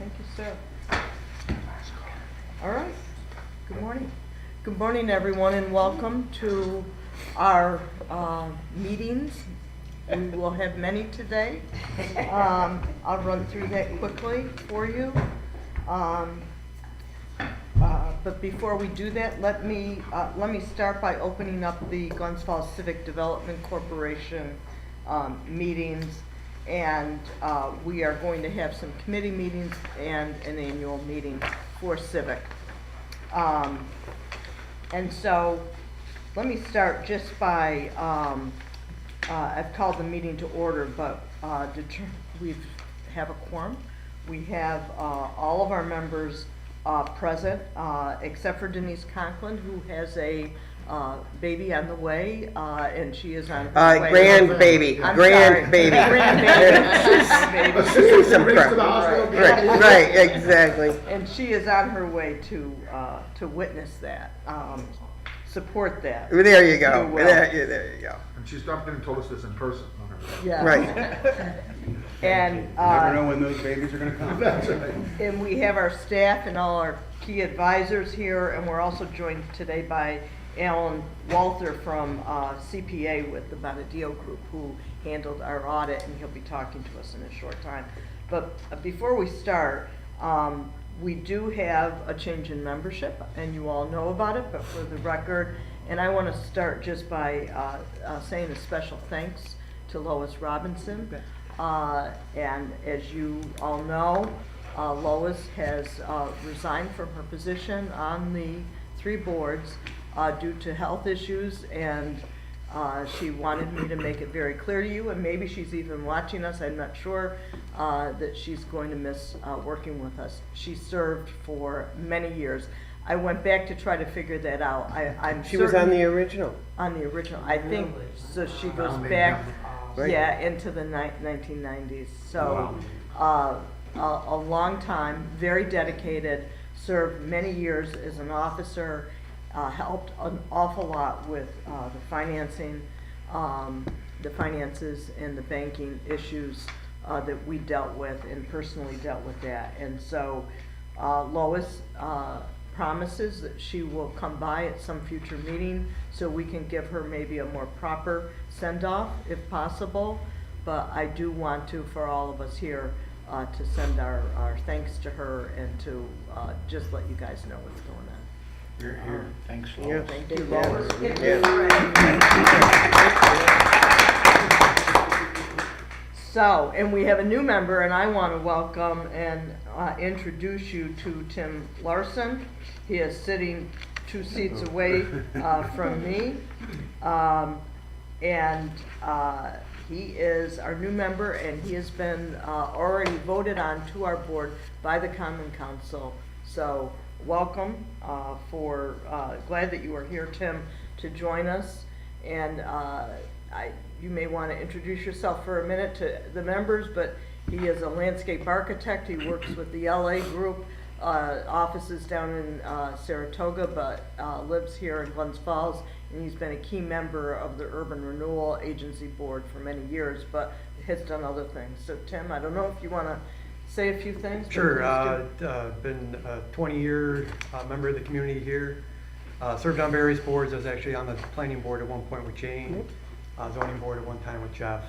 Thank you, sir. All right. Good morning. Good morning, everyone, and welcome to our meetings. We will have many today. I'll run through that quickly for you. But before we do that, let me start by opening up the Glens Falls Civic Development Corporation meetings. And we are going to have some committee meetings and an annual meeting for Civic. And so let me start just by, I've called the meeting to order, but we have a quorum. We have all of our members present, except for Denise Conklin, who has a baby on the way, and she is on her way. Grandbaby. Grandbaby. Right, exactly. And she is on her way to witness that, support that. There you go. There you go. And she stopped in and told us this in person on her. Yeah. Right. And You never know when those babies are going to come. That's right. and we have our staff and all our key advisors here, and we're also joined today by Alan Walther from CPA with the Bonadillo Group, who handled our audit, and he'll be talking to us in a short time. But before we start, we do have a change in membership, and you all know about it, but for the record, and I want to start just by saying a special thanks to Lois Robinson. And as you all know, Lois has resigned from her position on the 3 boards due to health issues, and she wanted me to make it very clear to you, and maybe she's even watching us, I'm not sure, that she's going to miss working with us. She served for many years. I went back to try to figure that out. She was on the original. On the original, I think, so she goes back, Right. yeah, into the 1990s. So, a long time, very dedicated, served many years as an officer, helped an awful lot with the financing, the finances and the banking issues that we dealt with, and personally dealt with that. And so Lois promises that she will come by at some future meeting so we can give her maybe a more proper send-off if possible. But I do want to, for all of us here, to send our thanks to her and to just let you guys know what's going on. Here. Thanks, Yeah. Lois. Thank you, Lois. So, and we have a new member, and I want to welcome and introduce you to Tim Larson. He is sitting 2 seats away from me. And he is our new member, and he has been already voted on to our board by the Common Council. So welcome, glad that you are here, Tim, to join us. And you may want to introduce yourself for a minute to the members, but he is a landscape architect. He works with the LA group, offices down in Saratoga, but lives here in Glens Falls, and he's been a key member of the Urban Renewal Agency Board for many years, but has done other things. So Tim, I don't know if you want to say a few things. Sure. Been a 20-year member of the community here. Served on various boards. I was actually on the planning board at one point with Jane, zoning board at one time with Jeff.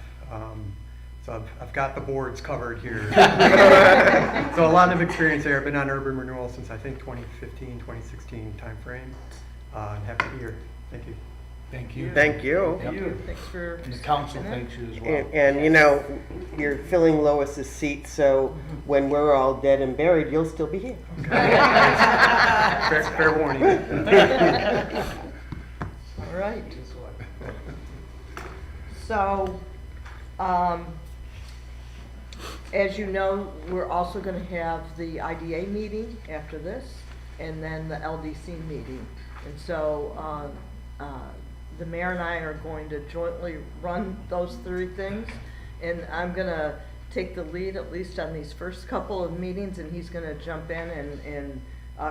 So I've got the boards covered here. So a lot of experience there. I've been on urban renewal since I think 2015, 2016 timeframe. I'm happy to be here. Thank you. Thank you. Thank you. Thank you. Thanks for. And the council stepping in. thanks you as well. And you know, you're filling Lois's seat, so when we're all dead and buried, you'll still be here. Fair warning. All right. So, as you know, we're also going to have the IDA meeting after this, and then the LDC meeting. And so, the mayor and I are going to jointly run those 3 things, and I'm going to take the lead at least on these first couple of meetings, and he's going to jump in and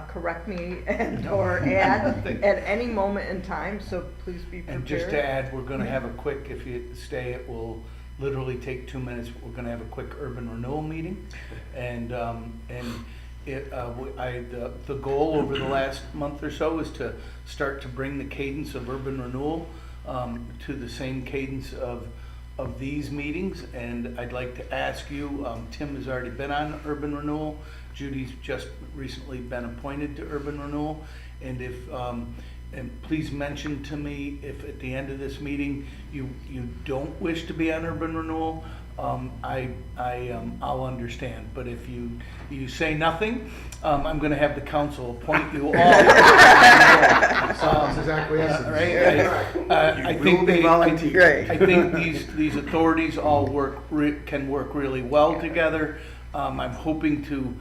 correct me and or add at any moment in time, so please be prepared. And just to add, we're going to have a quick, if you stay, literally take 2 minutes. We're gonna have a quick urban renewal meeting. And the goal over the last month or so is to start to bring the cadence of urban renewal to the same cadence of these meetings. And I'd like to ask you, Tim has already been on urban renewal. Judy's just recently been appointed to urban renewal. And if, and please mention to me if at the end of this meeting you don't wish to be on urban renewal, I'll understand. But if you say nothing, I'm going to have the council appoint you all. Silence is acquiescence. Right? I think Right. I think these authorities all can work really well together. I'm hoping to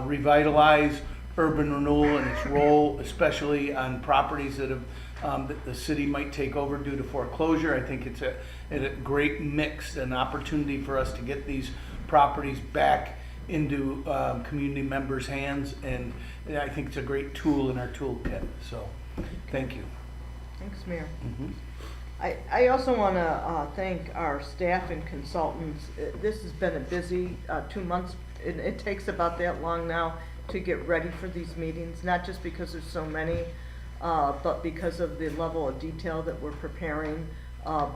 revitalize urban renewal and its role, especially on properties that that the city might take over due to foreclosure. I think it's a great mix and opportunity for us to get these properties back into community members' hands, and I think it's a great tool in our toolkit. So, thank you. Thanks, Mayor. Mhm. I also want to thank our staff and consultants. This has been a busy 2 months. It takes about that long now to get ready for these meetings, not just because there's so many, but because of the level of detail that we're preparing,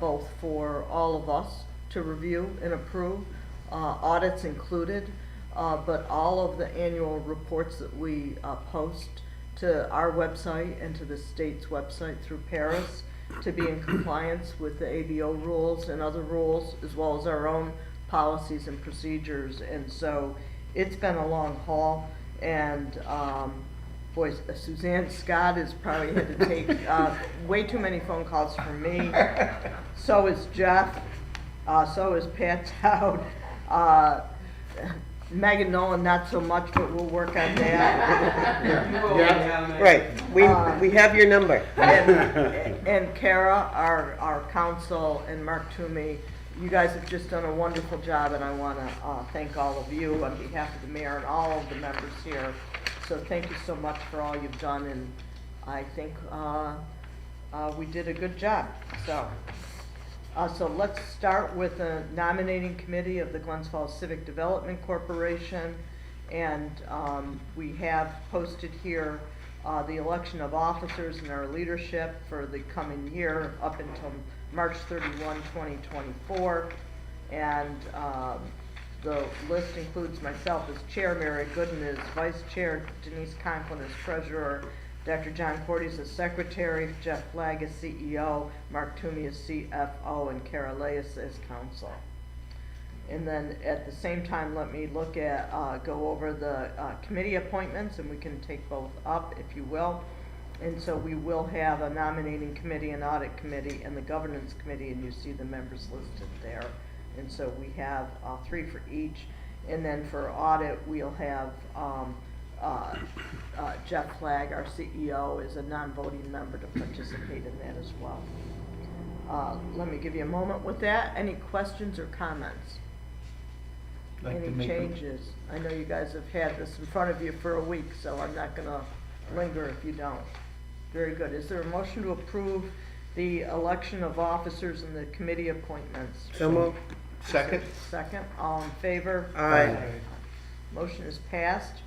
both for all of us to review and approve, audits included, but all of the annual reports that we post to our website and to the state's website through Paris to be in compliance with the ABO rules and other rules, as well as our own policies and procedures. And so it's been a long haul. And boy, Suzanne Scott has probably had to take way too many phone calls from me. So is Jeff. So is Pat Dowd. Megan Nolan, not so much, but we'll work on that. Yeah. Right, we have your number. And Kara, our counsel, and Mark Toomey, you guys have just done a wonderful job, and I want to thank all of you on behalf of the mayor and all of the members here. So thank you so much for all you've done, and I think we did a good job. So let's start with the nominating committee of the Glens Falls Civic Development Corporation. And we have posted here the election of officers and our leadership for the coming year up until March 31, 2024. And the list includes myself as chair, Mary Gooden as vice chair, Denise Conklin as treasurer, Dr. John Cordes as secretary, Jeff Flagg as CEO, Mark Toomey as CFO, and Kara Leas as counsel. And then at the same time, let me look at, go over the committee appointments, and we can take both up if you will. And so we will have a nominating committee, an audit committee, and the governance committee, and you see the members listed there. And so we have 3 for each. And then for audit, we'll have Jeff Flagg, our CEO, is a non-voting member to participate in that as well. Let me give you a moment with that. Any questions or comments? Any changes? I know you guys have had this in front of you for a week, so I'm not going to linger if you don't. Very good. Is there a motion to approve the election of officers and the committee appointments? So moved. Second? Second. All in favor? Aye. Motion is passed.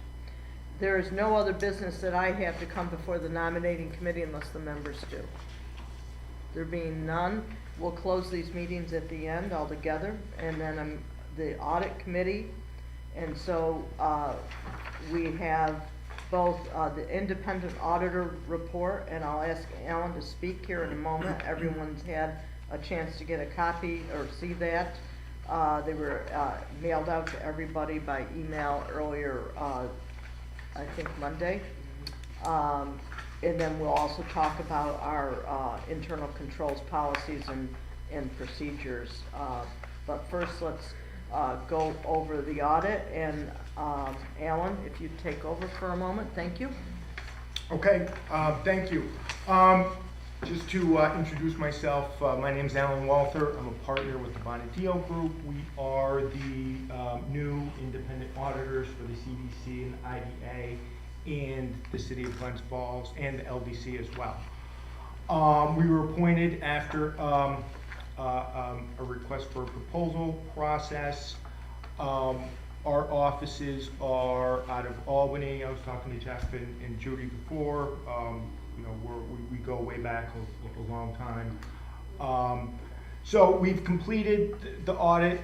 There is no other business that I have to come before the nominating committee unless the members do. There being none, we'll close these meetings at the end altogether, and then the audit committee. And so we have both the independent auditor report, and I'll ask Alan to speak here in a moment. Everyone's had a chance to get a copy or see that. They were mailed out to everybody by email earlier, I think Monday. And then we'll also talk about our internal controls policies and procedures. But first, let's go over the audit. And Alan, if you'd take over for a moment, thank you. Okay, thank you. Just to introduce myself, my name is Alan Walther. I'm a partner with the Bonadillo Group. We are the new independent auditors for the CDC and IDA and the City of Glens Falls and the LDC as well. We were appointed after a request for a proposal process. Our offices are out of Albany. I was talking to Jeff and Judy before. You know, we go way back a long time. So we've completed the audit.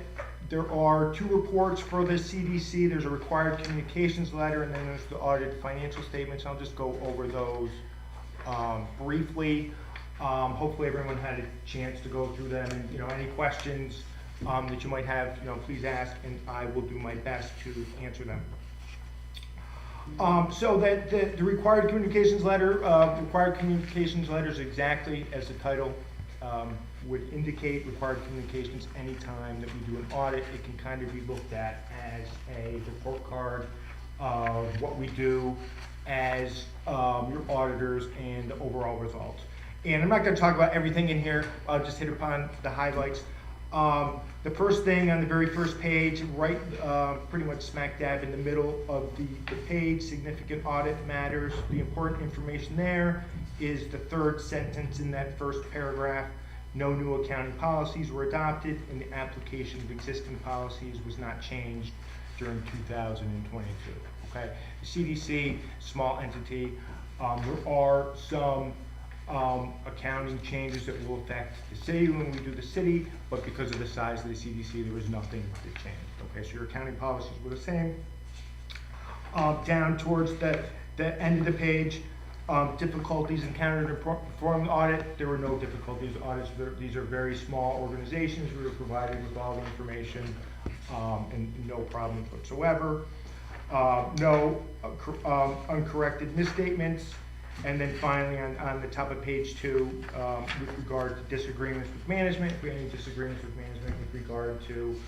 There are 2 reports for the CDC. There's a required communications letter, and then there's the audited financial statements. I'll just go over those briefly. Hopefully everyone had a chance to go through them, and, you know, any questions that you might have, you know, please ask, and I will do my best to answer them. So that the required communications letter is exactly as the title would indicate. Required communications. Anytime that we do an audit, it can kind of be looked at as a report card of what we do as your auditors and the overall results. And I'm not going to talk about everything in here. I'll just hit upon the highlights. The first thing on the very first page, right, pretty much smack dab in the middle of the page, significant audit matters. The important information there is the 3rd sentence in that first paragraph. No new accounting policies were adopted, and the application of existing policies was not changed during 2022. Okay, the CDC, small entity. There are some accounting changes that will affect the city when we do the city, but because of the size of the CDC, there was nothing that changed. Okay, so your accounting policies were the same. Down towards the end of the page, difficulties encountered in performing the audit. There were no difficulties. Audits, these are very small organizations. We were provided with all the information and no problems whatsoever. No uncorrected misstatements. And then finally, on the top of page 2, with regard to disagreements with management, if we have any disagreements with management with regard to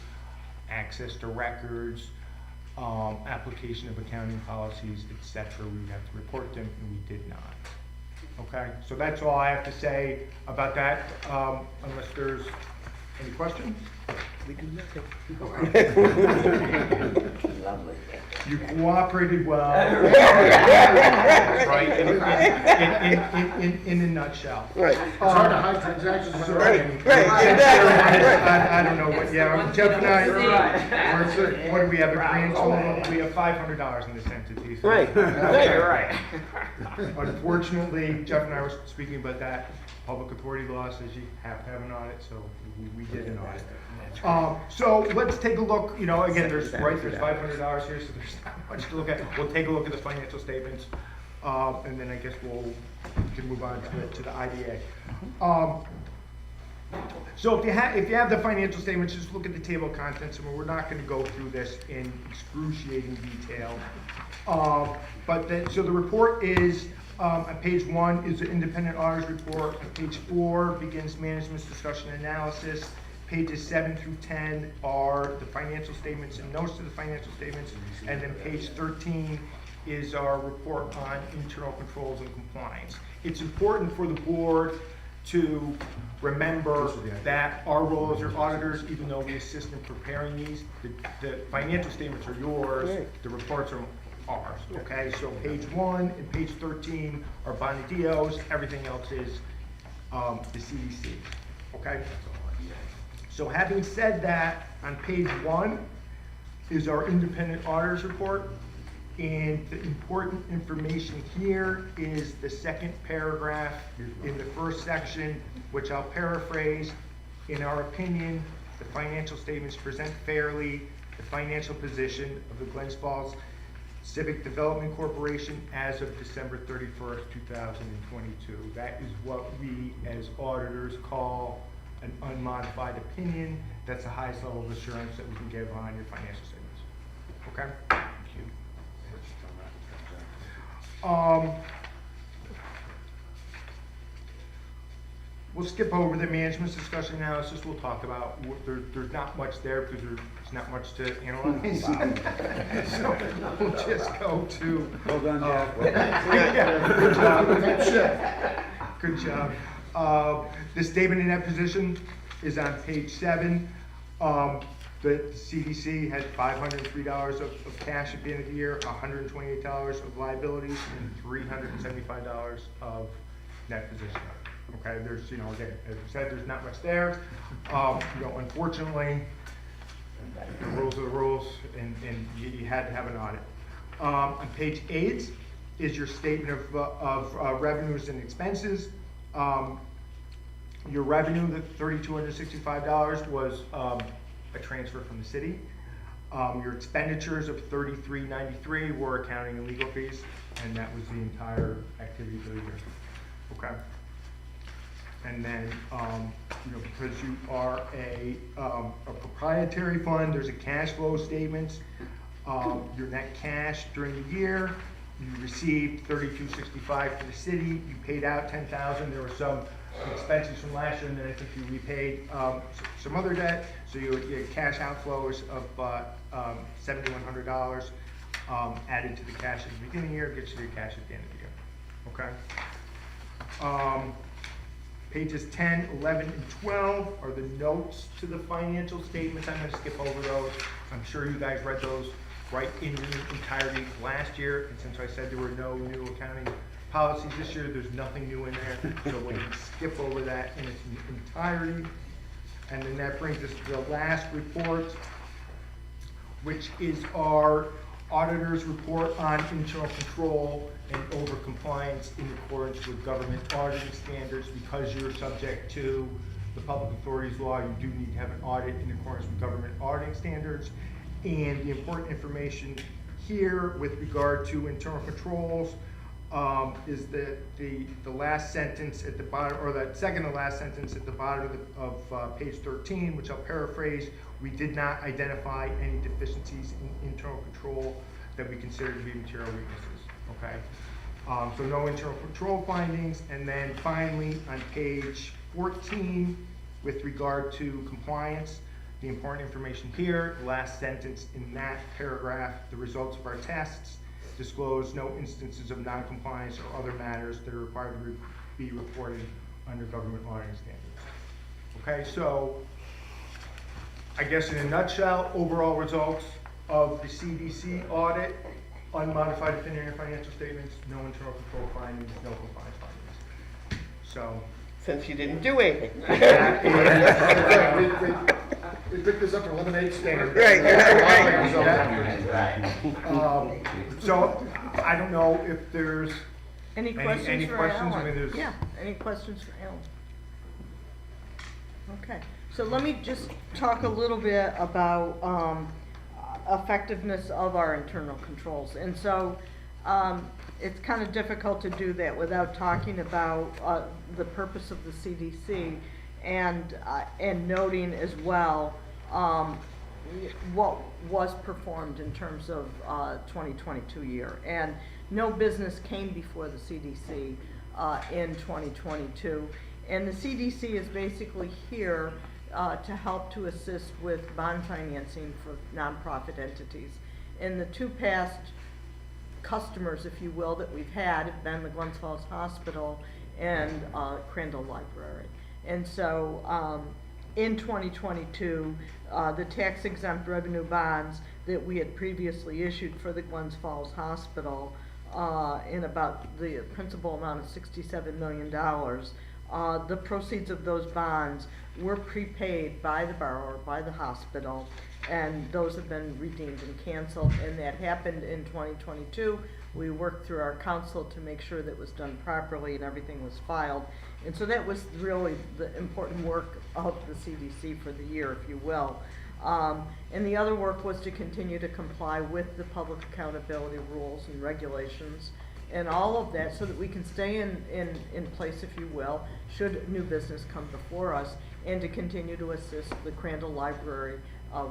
access to records, application of accounting policies, etc., we would have to report them, and we did not. Okay, so that's all I have to say about that, unless there's any questions. We do nothing. Lovely. You cooperated well. Right, in a nutshell. Right. It's hard to hide transactions. when they're Right, running. right, exactly. I don't know what, yeah, Jeff and I, what do we have, a grand total, we have $500 in this entity. So- Right, Okay, Unfortunately, Jeff and I were speaking about that, public authority law says you have to have an audit, so we did an audit. So let's take a look, you know, again, there's $500 here, so there's not much to look at. We'll take a look at the financial statements, and then I guess we can move on to the IDA. So if you have the financial statements, just look at the table of contents, and we're not going to go through this in excruciating detail. So the report is, on page 1 is the independent auditor's report. On page 4 begins management's discussion and analysis. Pages 7 through 10 are the financial statements and notes to the financial statements. And then page 13 is our report on internal controls and compliance. It's important for the board to remember that our role as your auditors, even though we assist in preparing these, the financial statements are yours, the reports are ours, okay? So page 1 and page 13 are Bonadillos, everything else is the CDC, okay? So having said that, on page 1 is our independent auditor's report, and the important information here is the second paragraph in the first section, which I'll paraphrase. In our opinion, the financial statements present fairly the financial position of the Glens Falls Civic Development Corporation as of December 31st, 2022. That is what we as auditors call an unmodified opinion. That's the highest level of assurance that we can give on your financial statements. Okay? Thank you. We'll skip over the management's discussion analysis. We'll talk about, there's not much there because there's not much to analyze. So we'll just go to. Well done, Jeff. Yeah, good job. Good job. The statement in that position is on page 7. The CDC had $503 of cash at the end of the year, $128 of liabilities, and $375 of net position. Okay, there's, you know, again, as I said, there's not much there. Unfortunately, the rules are the rules, and you had to have an audit. On page 8 is your statement of revenues and expenses. Your revenue, the $3,265 was a transfer from the city. Your expenditures of $33.93 were accounting and legal fees, and that was the entire activity for the year. Okay. And then, because you are a proprietary fund, there's a cash flow statement. Your net cash during the year, you received $32.65 to the city. You paid out $10,000. There were some expenses from last year, and then I think you repaid some other debt. So your cash outflows of $7,100 added to the cash at the beginning of the year gets you your cash at the end of the year. Okay. Pages 10, 11, and 12 are the notes to the financial statements. I'm going to skip over those. I'm sure you guys read those right in the entirety last year. And since I said there were no new accounting policies this year, there's nothing new in there. So we'll skip over that in its entirety. And then that brings us to the last report, which is our auditor's report on internal control and over compliance in accordance with government auditing standards. Because you're subject to the public authorities law, you do need to have an audit in accordance with government auditing standards. And the important information here with regard to internal controls is that the last sentence at the bottom, or the second to last sentence at the bottom of page 13, which I'll paraphrase: we did not identify any deficiencies in internal control that we consider to be material weaknesses. Okay, so no internal control findings. And then finally on page 14, with regard to compliance, the important information here, last sentence in that paragraph: the results of our tests disclose no instances of non-compliance or other matters that are required to be reported under government auditing standards. Okay, so I guess in a nutshell, overall results of the CDC audit: unmodified opinion and financial statements, no internal control findings, no compliance findings. So, Since you didn't do anything. We picked this up for lemonade stand. Right. so I don't know if there's Any questions any for questions? Alan? I mean, there's- Yeah, any questions for Alan? Okay, so let me just talk a little bit about effectiveness of our internal controls. And so it's kind of difficult to do that without talking about the purpose of the CDC and noting as well what was performed in terms of 2022 year. And no business came before the CDC in 2022. And the CDC is basically here to help to assist with bond financing for nonprofit entities. And the two past customers, if you will, that we've had have been the Glens Falls Hospital and Crandall Library. And so in 2022, the tax exempt revenue bonds that we had previously issued for the Glens Falls Hospital in about the principal amount of $67 million, the proceeds of those bonds were prepaid by the borrower, by the hospital, and those have been redeemed and canceled, and that happened in 2022. We worked through our counsel to make sure that was done properly and everything was filed. And so that was really the important work of the CDC for the year, if you will. And the other work was to continue to comply with the public accountability rules and regulations and all of that, so that we can stay in place, if you will, should new business come before us, and to continue to assist the Crandall Library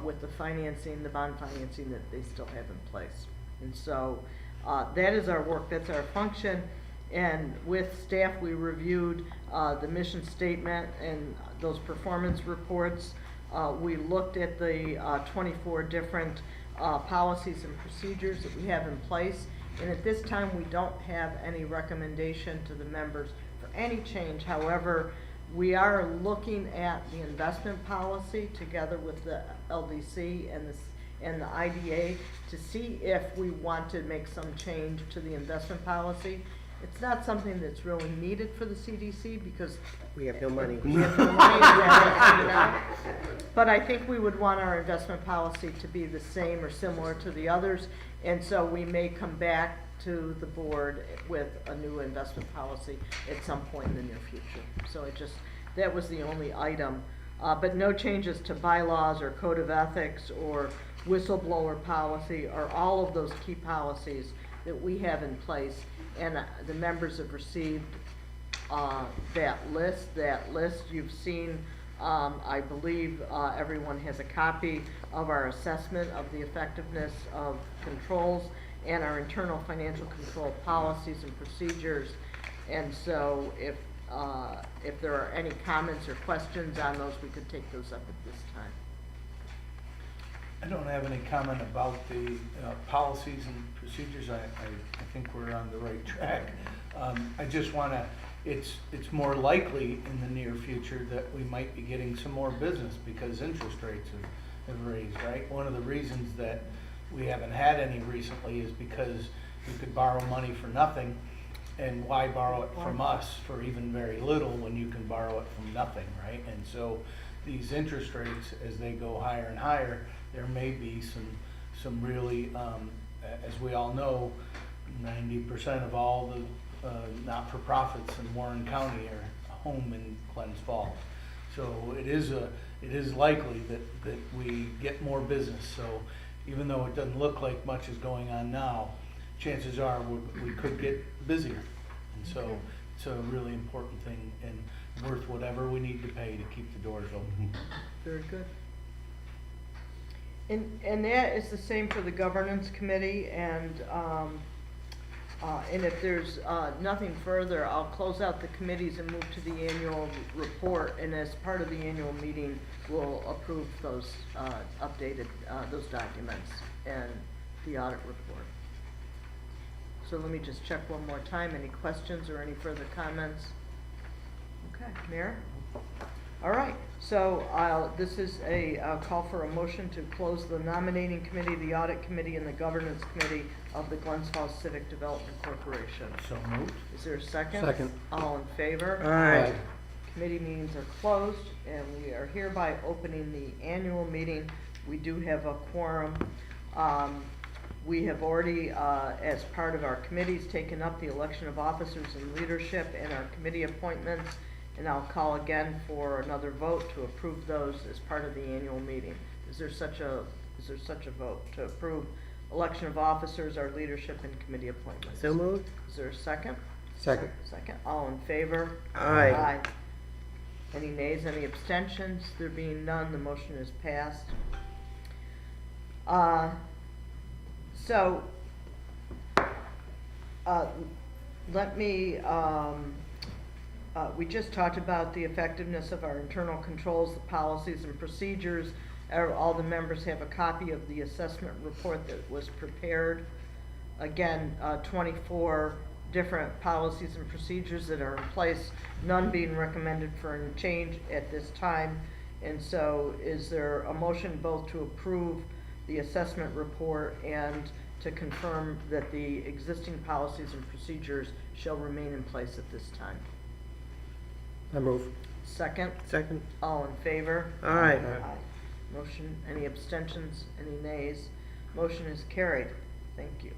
with the financing, the bond financing that they still have in place. And so that is our work, that's our function. And with staff, we reviewed the mission statement and those performance reports. We looked at the 24 different policies and procedures that we have in place. And at this time, we don't have any recommendation to the members for any change. However, we are looking at the investment policy together with the LDC and the IDA to see if we want to make some change to the investment policy. It's not something that's really needed for the CDC because We have no money. we have no money there, you know? But I think we would want our investment policy to be the same or similar to the others. And so we may come back to the board with a new investment policy at some point in the near future. So that was the only item. But no changes to bylaws or code of ethics or whistleblower policy or all of those key policies that we have in place. And the members have received that list you've seen. I believe everyone has a copy of our assessment of the effectiveness of controls and our internal financial control policies and procedures. And so if there are any comments or questions on those, we could take those up at this time. I don't have any comment about the policies and procedures. I think we're on the right track. I just want to, it's more likely in the near future that we might be getting some more business because interest rates have raised, right? One of the reasons that we haven't had any recently is because you could borrow money for nothing, and why borrow it from us for even very little when you can borrow it from nothing, right? And so these interest rates, as they go higher and higher, there may be some really, as we all know, 90% of all the not-for-profits in Warren County are home in Glens Falls. So it is likely that we get more business. So even though it doesn't look like much is going on now, chances are we could get busier. And so it's a really important thing and worth whatever we need to pay to keep the doors open. Very good. And that is the same for the governance committee, and if there's nothing further, I'll close out the committees and move to the annual report, and as part of the annual meeting, we'll approve those updated, those documents and the audit report. So let me just check one more time. Any questions or any further comments? Okay, Mayor? All right, so this is a call for a motion to close the nominating committee, the audit committee, and the governance committee of the Glens Falls Civic Development Corporation. So moved. Is there a second? Second. All in favor? Aye. Committee meetings are closed, and we are hereby opening the annual meeting. We do have a quorum. We have already, as part of our committees, taken up the election of officers and leadership and our committee appointments, and I'll call again for another vote to approve those as part of the annual meeting. Is there such a vote to approve election of officers, our leadership, and committee appointments? So moved? Is there a second? Second. Second. All in favor? Aye. Any nays, any abstentions? There being none, the motion is passed. Let me, we just talked about the effectiveness of our internal controls, the policies and procedures. All the members have a copy of the assessment report that was prepared. Again, 24 different policies and procedures that are in place, none being recommended for any change at this time. And so is there a motion both to approve the assessment report and to confirm that the existing policies and procedures shall remain in place at this time? I move. Second? Second. All in favor? Aye. Motion, any abstentions, any nays? Motion is carried. Thank you.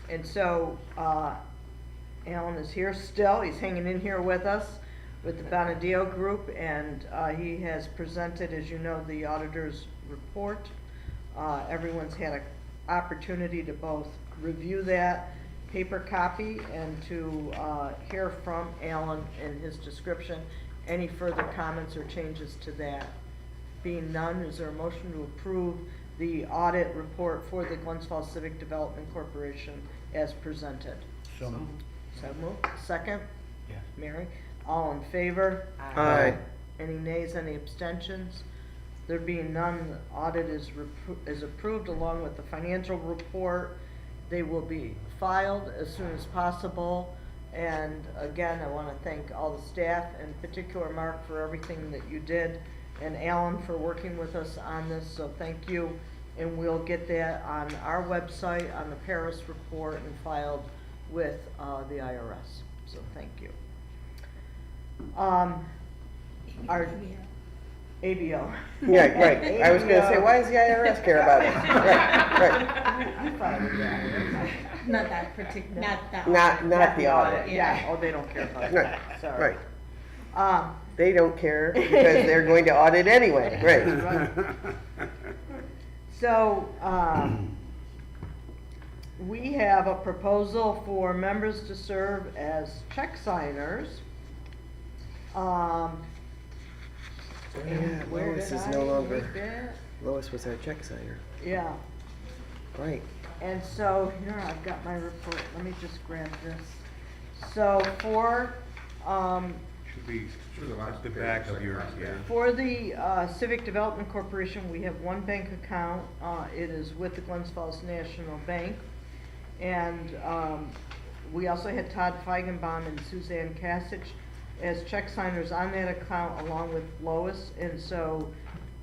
And so, Alan is here still. He's hanging in here with us with the Bonadeo Group, and he has presented, as you know, the auditor's report. Everyone's had an opportunity to both review that paper copy and to hear from Alan and his description. Any further comments or changes to that? Being none, is there a motion to approve the audit report for the Glens Falls Civic Development Corporation as presented? So moved. So moved. Second? Yes. Mary? All in favor? Aye. Any nays, any abstentions? There being none, the audit is approved along with the financial report. They will be filed as soon as possible. And again, I want to thank all the staff, in particular Mark, for everything that you did, and Alan for working with us on this, so thank you. And we'll get that on our website, on the Paris report, and filed with the IRS. So thank you. Our ABO. Yeah, right. I was gonna say, why does the IRS care about it? Right, I thought it was the IRS. Not that particular, not that. right. Not the audit. Yeah, oh, they don't care about Right, that, sorry. right. They don't care because they're going to audit anyway, right? Right. So, we have a proposal for members to serve as check signers. Yeah, And where Lois did is I no read longer, that? Lois was our check signer. Yeah, Right. and so here, I've got my report, let me just grab this. So for, Should be Sure, the last the page, back of second yours, last yeah. page. for the Civic Development Corporation, we have one bank account. It is with the Glens Falls National Bank. And we also had Todd Feigenbaum and Suzanne Kasich as check signers on that account along with Lois. And so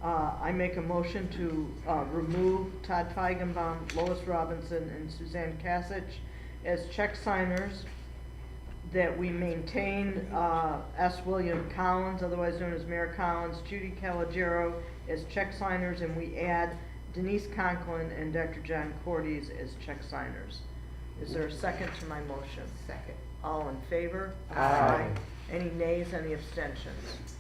I make a motion to remove Todd Feigenbaum, Lois Robinson, and Suzanne Kasich as check signers, that we maintain S. William Collins, otherwise known as Mayor Collins, Judy Calagero as check signers, and we add Denise Conklin and Dr. John Cordes as check signers. Is there a second to my motion? Second. All in favor? Aye. Any nays, any abstentions?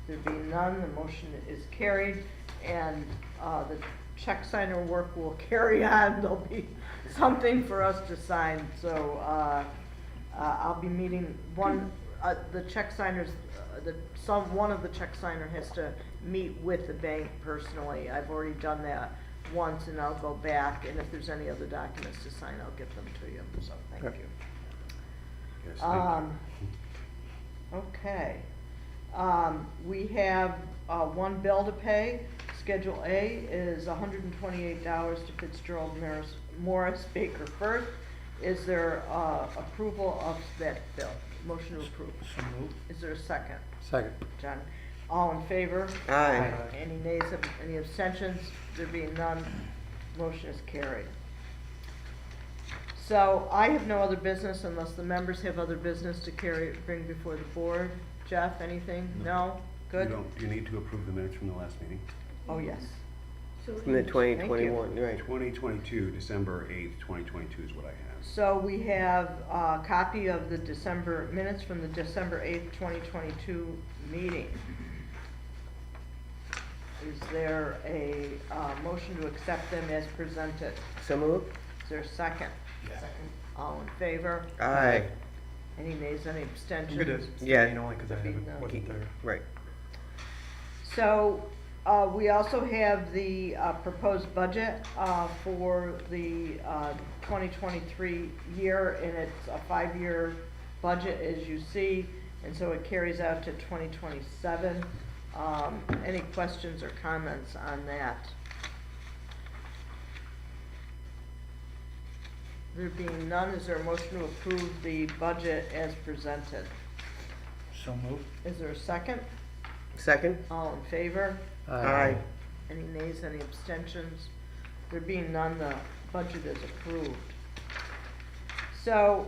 There being none, the motion is carried, and the check signer work will carry on. There'll be something for us to sign, so I'll be meeting the check signers, one of the check signer has to meet with the bank personally. I've already done that once, and I'll go back, and if there's any other documents to sign, I'll get them to you, so thank you. Yes, thank you. Okay. We have one bill to pay. Schedule A is $128 to Fitzgerald Morris Baker Firth. Is there approval of that bill? Motion to approve. So moved. Is there a second? Second. John, all in favor? Aye. Any nays, any abstentions? There being none, motion is carried. So I have no other business unless the members have other business to bring before the board. Jeff, anything? No? Good? Do you need to approve the minutes from the last meeting? Oh, yes. From the 2021, right. 2022, December 8th, 2022 is what I have. So we have a copy of the minutes from the December 8th, 2022 meeting. Is there a motion to accept them as presented? So moved? Is there a second? Second. All in favor? Aye. Any nays, any abstentions? I'm good to Yeah. abstain only because I wasn't there. Right. So, we also have the proposed budget for the 2023 year, and it's a 5-year budget, as you see, and so it carries out to 2027. Any questions or comments on that? There being none, is there a motion to approve the budget as presented? So moved. Is there a second? Second? All in favor? Aye. Any nays, any abstentions? There being none, the budget is approved. So,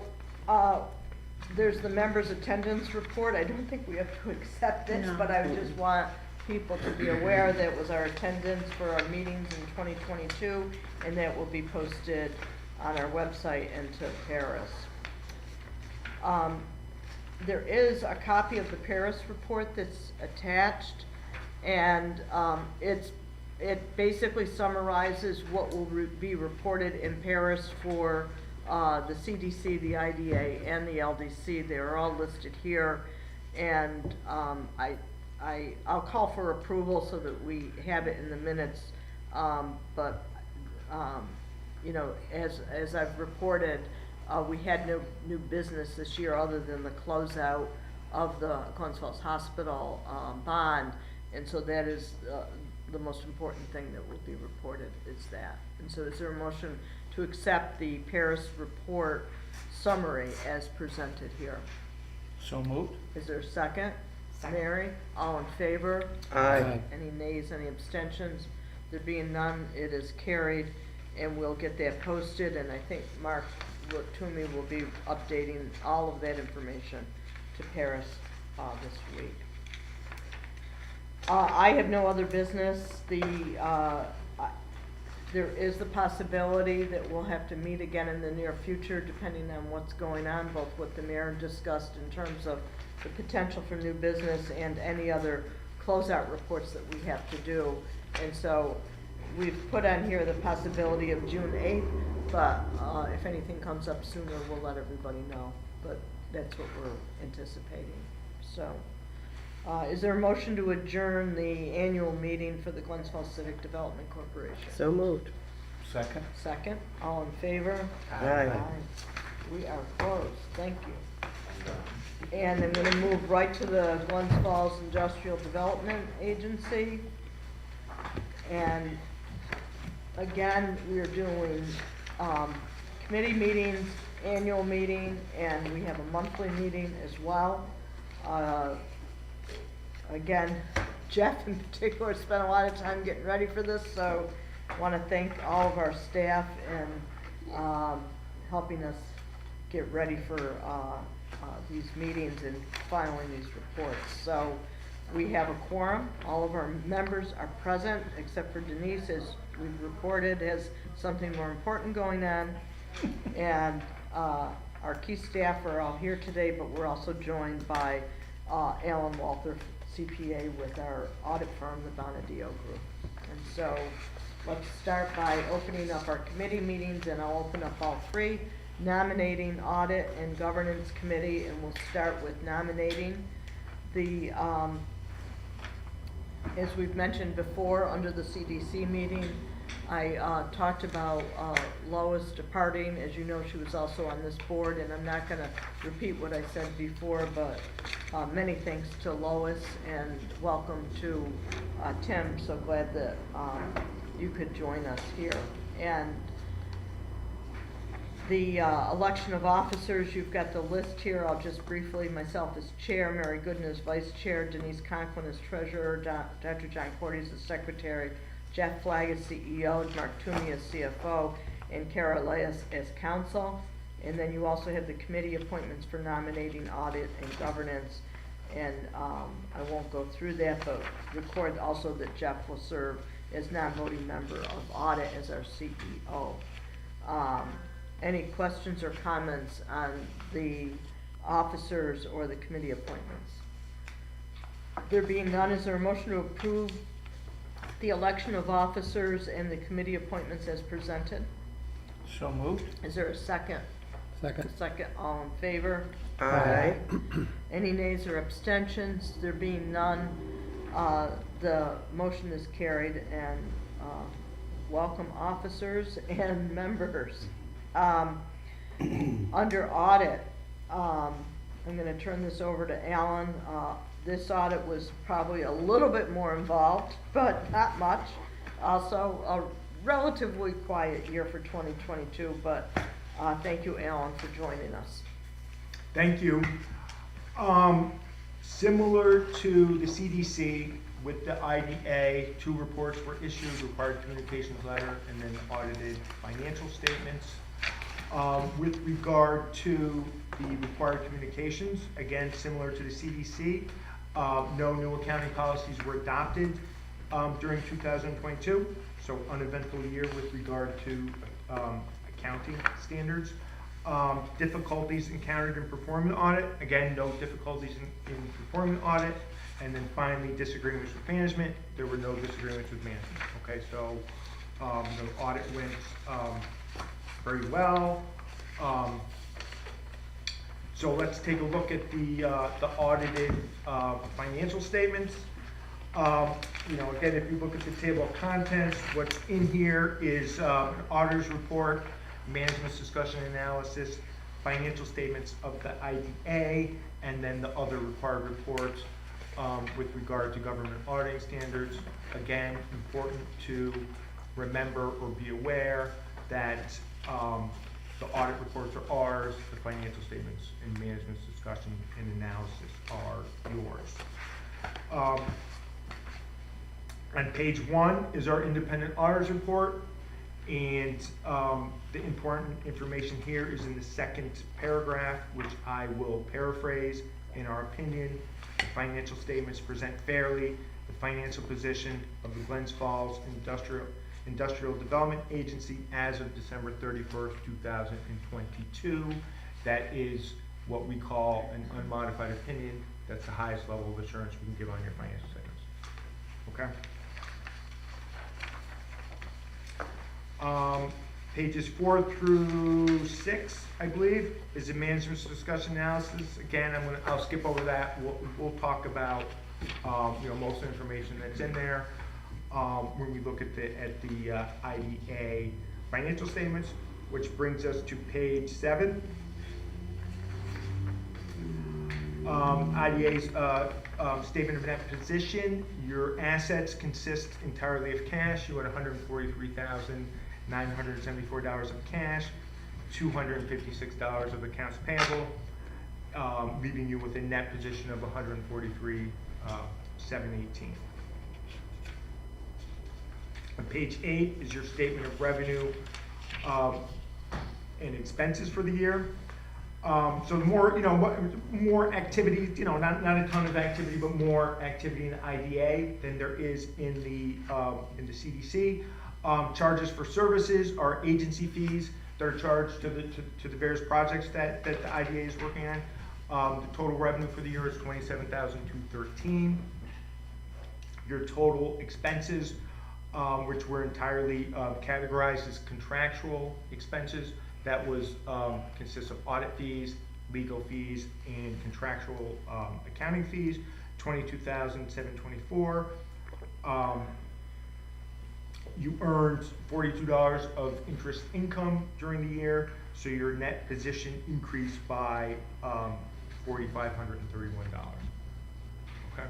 there's the members' attendance report. I don't think we have to accept this, No. but I would just want people to be aware that was our attendance for our meetings in 2022, and that will be posted on our website and to Paris. There is a copy of the Paris report that's attached, and it basically summarizes what will be reported in Paris for the CDC, the IDA, and the LDC. They are all listed here, and I'll call for approval so that we have it in the minutes, but you know, as I've reported, we had no new business this year other than the closeout of the Glens Falls Hospital bond, and so that is the most important thing that will be reported is that. And so is there a motion to accept the Paris report summary as presented here? So moved. Is there a second? Mary, all in favor? Aye. Any nays, any abstentions? There being none, it is carried, and we'll get that posted, and I think, Mark, Toomey will be updating all of that information to Paris this week. I have no other business. There is the possibility that we'll have to meet again in the near future, depending on what's going on, both what the mayor discussed in terms of the potential for new business and any other closeout reports that we have to do. And so we've put on here the possibility of June 8th, but if anything comes up sooner, we'll let everybody know. But that's what we're anticipating. So, is there a motion to adjourn the annual meeting for the Glens Civic Development Corporation? So moved. Second? Second, all in favor? Aye. We are closed, thank you. And I'm gonna move right to the Glens Falls Industrial Development Agency. And again, we are doing, committee meetings, annual meeting, and we have a monthly meeting as well. Again, Jeff in particular spent a lot of time getting ready for this, so I want to thank all of our staff in helping us get ready for these meetings and filing these reports. So we have a quorum. All of our members are present, except for Denise, as we've reported, has something more important going on. And our key staff are all here today, but we're also joined by Alan Walther, CPA, with our audit firm, the Bonadio Group. And so let's start by opening up our committee meetings, and I'll open up all three: nominating, audit, and governance committee. And we'll start with nominating. The as we've mentioned before, under the CDC meeting, I talked about Lois departing. As you know, she was also on this board, and I'm not going to repeat what I said before, but many thanks to Lois, and welcome to Tim. So glad that you could join us here. And the election of officers, you've got the list here. I'll just briefly, myself as chair, Mary Gooden as vice chair, Denise Conklin as treasurer, Dr. John Cordes as secretary, Jeff Flagg as CEO, Mark Toomey as CFO, and Kara Leas as counsel. And then you also have the committee appointments for nominating, audit, and governance. And I won't go through that, but record also that Jeff will serve as non-voting member of audit as our CEO. Any questions or comments on the officers or the committee appointments? There being none, is there a motion to approve the election of officers and the committee appointments as presented? So moved? Is there a second? Second. Second, all in favor? Aye. Any nays or abstentions? There being none, the motion is carried, and welcome officers and members. Under audit, I'm going to turn this over to Alan. This audit was probably a little bit more involved, but not much. Also, a relatively quiet year for 2022, but thank you, Alan, for joining us. Thank you. Similar to the CDC, with the IDA, 2 reports were issued: required communications letter and then audited financial statements. With regard to the required communications, again, similar to the CDC, no new accounting policies were adopted during 2022, so uneventful year with regard to accounting standards. Difficulties encountered in performing the audit, again, no difficulties in performing the audit. And then finally, disagreements with management, there were no disagreements with management. Okay, so the audit went very well. So let's take a look at the audited financial statements. Again, if you look at the table of contents, what's in here is an auditor's report, management's discussion and analysis, financial statements of the IDA, and then the other required reports with regard to government auditing standards. Again, important to remember or be aware that the audit reports are ours, the financial statements and management's discussion and analysis are yours. On page 1 is our independent auditor's report. And the important information here is in the second paragraph, which I will paraphrase. In our opinion, the financial statements present fairly the financial position of the Glens Falls Industrial Development Agency as of December 31st, 2022. That is what we call an unmodified opinion. That's the highest level of assurance we can give on your financial statements. Okay? Pages 4 through 6, I believe, is the management's discussion analysis. Again, I'll skip over that. We'll talk about most of the information that's in there when we look at the IDA financial statements, which brings us to page 7. IDA's statement of net position. Your assets consist entirely of cash. You had $143,974 of cash, $256 of accounts payable, leaving you with a net position of $143,718. On page 8 is your statement of revenue and expenses for the year. So the more, more activity, not a ton of activity, but more activity in IDA than there is in the CDC. Charges for services are agency fees that are charged to the various projects that the IDA is working on. The total revenue for the year is $27,213. Your total expenses, which were entirely categorized as contractual expenses, that was consists of audit fees, legal fees, and contractual accounting fees, $22,724. You earned $42 of interest income during the year, so your net position increased by $4,531. Okay.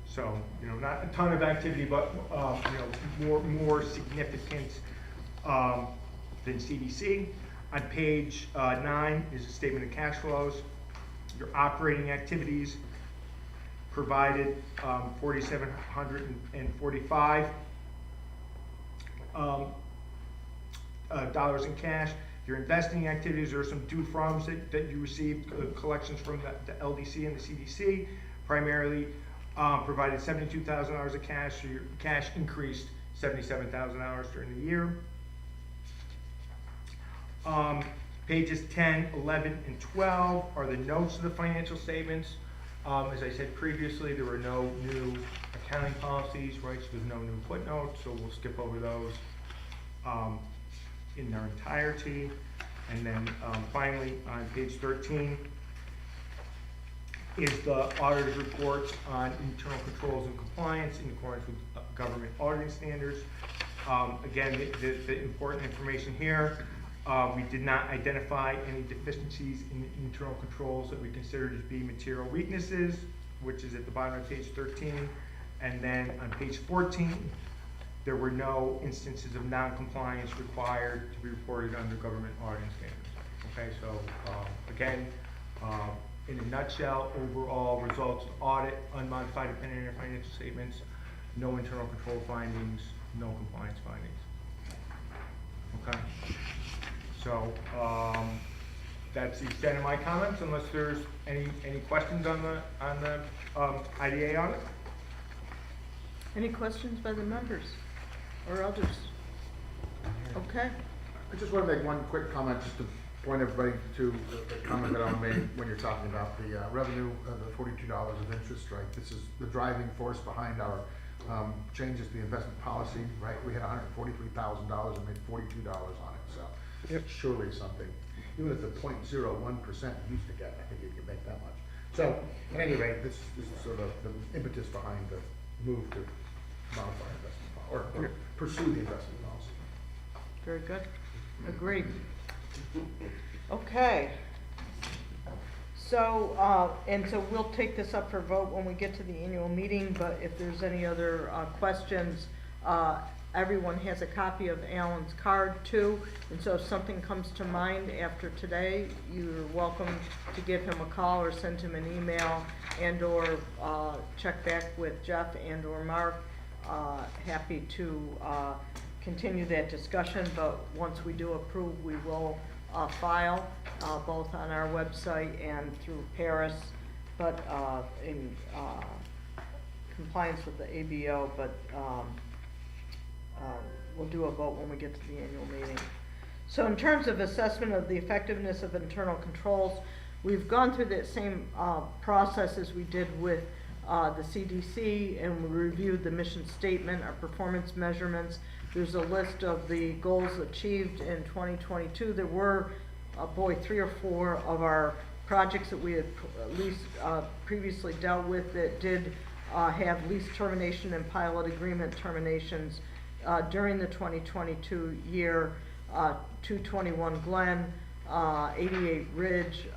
So not a ton of activity, but more significant than CDC. On page 9 is a statement of cash flows. Your operating activities provided $4,745 dollars in cash. Your investing activities, there are some due froms that you received collections from the LDC and the CDC, primarily provided $72,000 of cash, so your cash increased $77,000 during the year. Pages 10, 11, and 12 are the notes of the financial statements. As I said previously, there were no new accounting policies, right? So there's no new footnotes, so we'll skip over those in their entirety. And then finally, on page 13 is the auditor's report on internal controls and compliance in accordance with government auditing standards. Again, the important information here. We did not identify any deficiencies in internal controls that we considered as being material weaknesses, which is at the bottom of page 13. And then on page 14, there were no instances of non-compliance required to be reported under government auditing standards. Okay, so again, in a nutshell, overall results of audit, unmodified opinion and financial statements, no internal control findings, no compliance findings. Okay. So that's the extent of my comments, unless there's any questions on the IDA audit. Any questions by the members or others? Okay. I just want to make one quick comment, just to point everybody to the comment that I made when you're talking about the revenue, the $42 of interest, right? This is the driving force behind our changes to the investment policy, right? We had $143,000 and made $42 on it, so surely something. Even at the 0.01% you used to get, I think you could make that much. So, at any rate, this is sort of the impetus behind the move to modify investment policy, or pursue the investment policy. Very good. Agreed. Okay. So, so we'll take this up for vote when we get to the annual meeting, but if there's any other questions, everyone has a copy of Alan's card too, and so if something comes to mind after today, you're welcome to give him a call or send him an email and or check back with Jeff and or Mark. Happy to continue that discussion, but once we do approve, we will file both on our website and through Paris, but in compliance with the ABO, but we'll do a vote when we get to the annual meeting. So in terms of assessment of the effectiveness of internal controls, we've gone through that same process as we did with the CDC, and we reviewed the mission statement, our performance measurements. There's a list of the goals achieved in 2022. There were, 3 or 4 of our projects that we had at least previously dealt with that did have lease termination and pilot agreement terminations during the 2022 year. 221 Glen, 88 Ridge,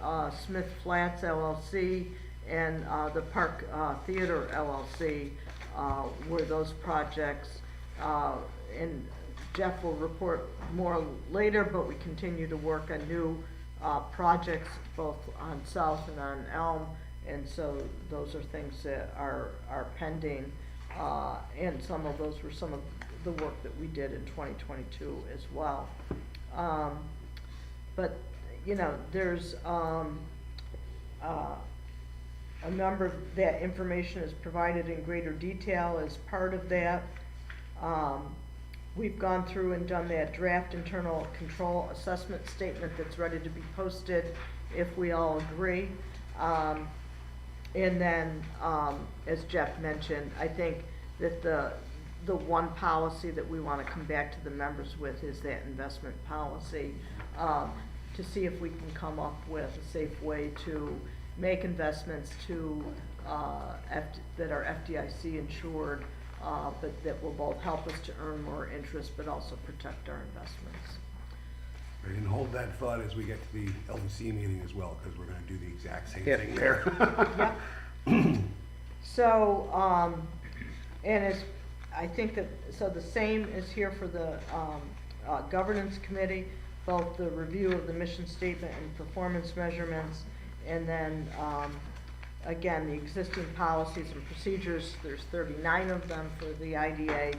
Smith Flats LLC, and the Park Theater LLC were those projects. And Jeff will report more later, but we continue to work on new projects both on South and on Elm, and so those are things that are pending, and some of those were some of the work that we did in 2022 as well. But you know, there's a number of that information is provided in greater detail as part of that. We've gone through and done that draft internal control assessment statement that's ready to be posted if we all agree. And then, as Jeff mentioned, I think that the one policy that we want to come back to the members with is that investment policy, to see if we can come up with a safe way to make investments to that are FDIC insured, but that will both help us to earn more interest but also protect our investments. Right, and hold that thought as we get to the LDC meeting as well, because we're going to do the exact same Yep. thing there. Yep. So, and it's, I think that, so the same is here for the governance committee, both the review of the mission statement and performance measurements, and then again, the existing policies and procedures, there's 39 of them for the IDA,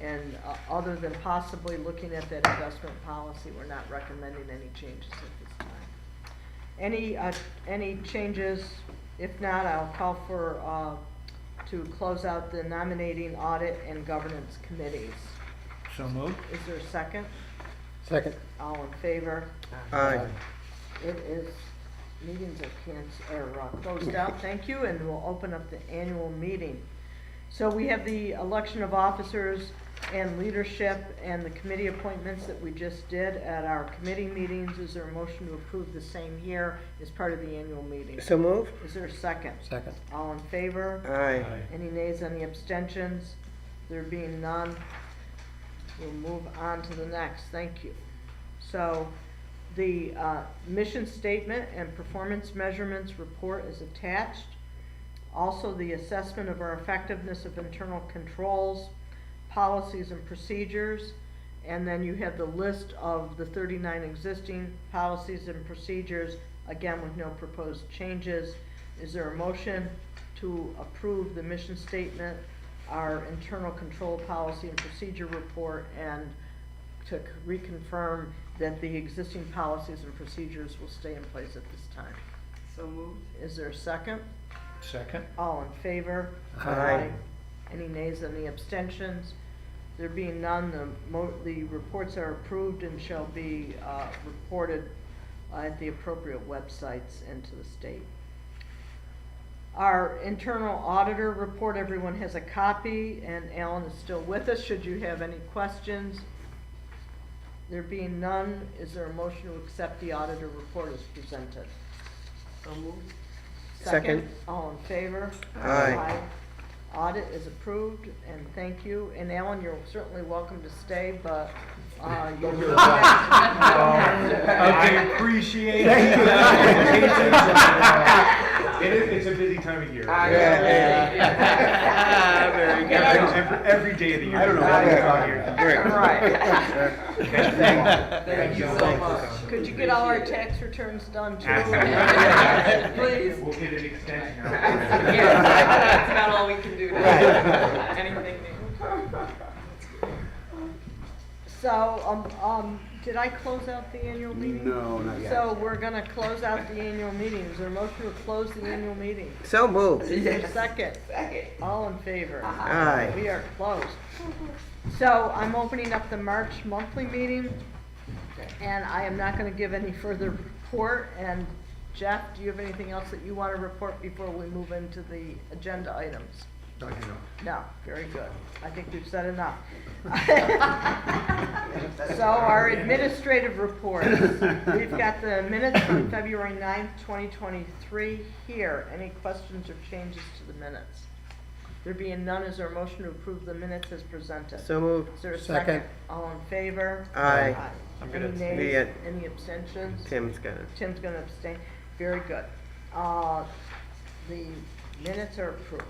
and other than possibly looking at that investment policy, we're not recommending any changes at this time. Any changes? If not, I'll call for to close out the nominating, audit, and governance committees. So moved. Is there a second? Second. All in favor? Aye. It is, meetings are closed out, thank you, and we'll open up the annual meeting. So we have the election of officers and leadership and the committee appointments that we just did at our committee meetings. Is there a motion to approve the same here as part of the annual meeting? So move. Is there a second? Second. All in favor? Aye. Any nays, any abstentions? There being none, we'll move on to the next. Thank you. So the mission statement and performance measurements report is attached. Also, the assessment of our effectiveness of internal controls, policies and procedures, and then you have the list of the 39 existing policies and procedures, again with no proposed changes. Is there a motion to approve the mission statement, our internal control policy and procedure report, and to reconfirm that the existing policies and procedures will stay in place at this time? So moved. Is there a second? Second. All in favor? Aye. Any nays, any abstentions? There being none, the reports are approved and shall be reported at the appropriate websites and to the state. Our internal auditor report, everyone has a copy, and Alan is still with us. Should you have any questions? There being none, is there a motion to accept the auditor report as presented? So moved. Second. All in favor? Aye. Audit is approved, and thank you. And Alan, you're certainly welcome to stay, but you'll be I appreciate it. It's a busy time of year. Very good. Every day of the year. I don't know why you're out here. Thank you so much. Could you get all our tax returns done too? Please. We'll get an extension. That's about all we can do. Right. Anything new. So, did I close out the annual meeting? No, not yet. So we're gonna close out the annual meeting. Is there a motion to close the annual meeting? So moved. Is there a second? Second. All in favor? Aye. We are closed. So I'm opening up the March monthly meeting, and I am not gonna give any further report. And Jeff, do you have anything else that you wanna report before we move into the agenda items? Don't you know? No, very good. I think we've said enough. So our administrative reports, we've got the minutes from February 9th, 2023 here. Any questions or changes to the minutes? There being none, is there a motion to approve the minutes as presented? So moved. Is there a second? All in favor? Aye. I'm gonna Any abstain. nays? Yeah. Any abstentions? Tim's got it. Tim's gonna abstain. Very good. The minutes are approved.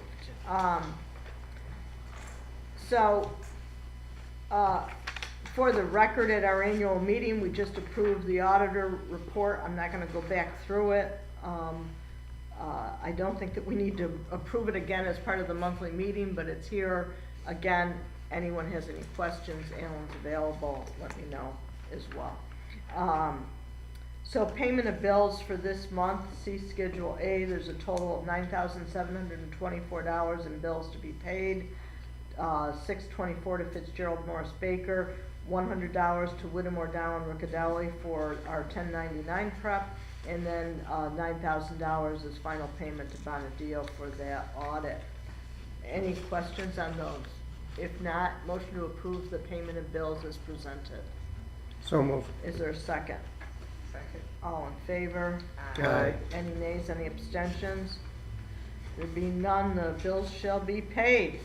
For the record, at our annual meeting, we just approved the auditor report. I'm not gonna go back through it. I don't think that we need to approve it again as part of the monthly meeting, but it's here. Again, anyone has any questions, Alan's available, let me know as well. So payment of bills for this month, see Schedule A, there's a total of $9,724 in bills to be paid. $624 to Fitzgerald Morris Baker, $100 to Whittemore Dow and Riccadelli for our 1099 prep, and then $9,000 is final payment to Bonadio for that audit. Any questions on those? If not, motion to approve the payment of bills as presented. So moved. Is there a second? Second. All in favor? Aye. Any nays, any abstentions? There being none, the bills shall be paid.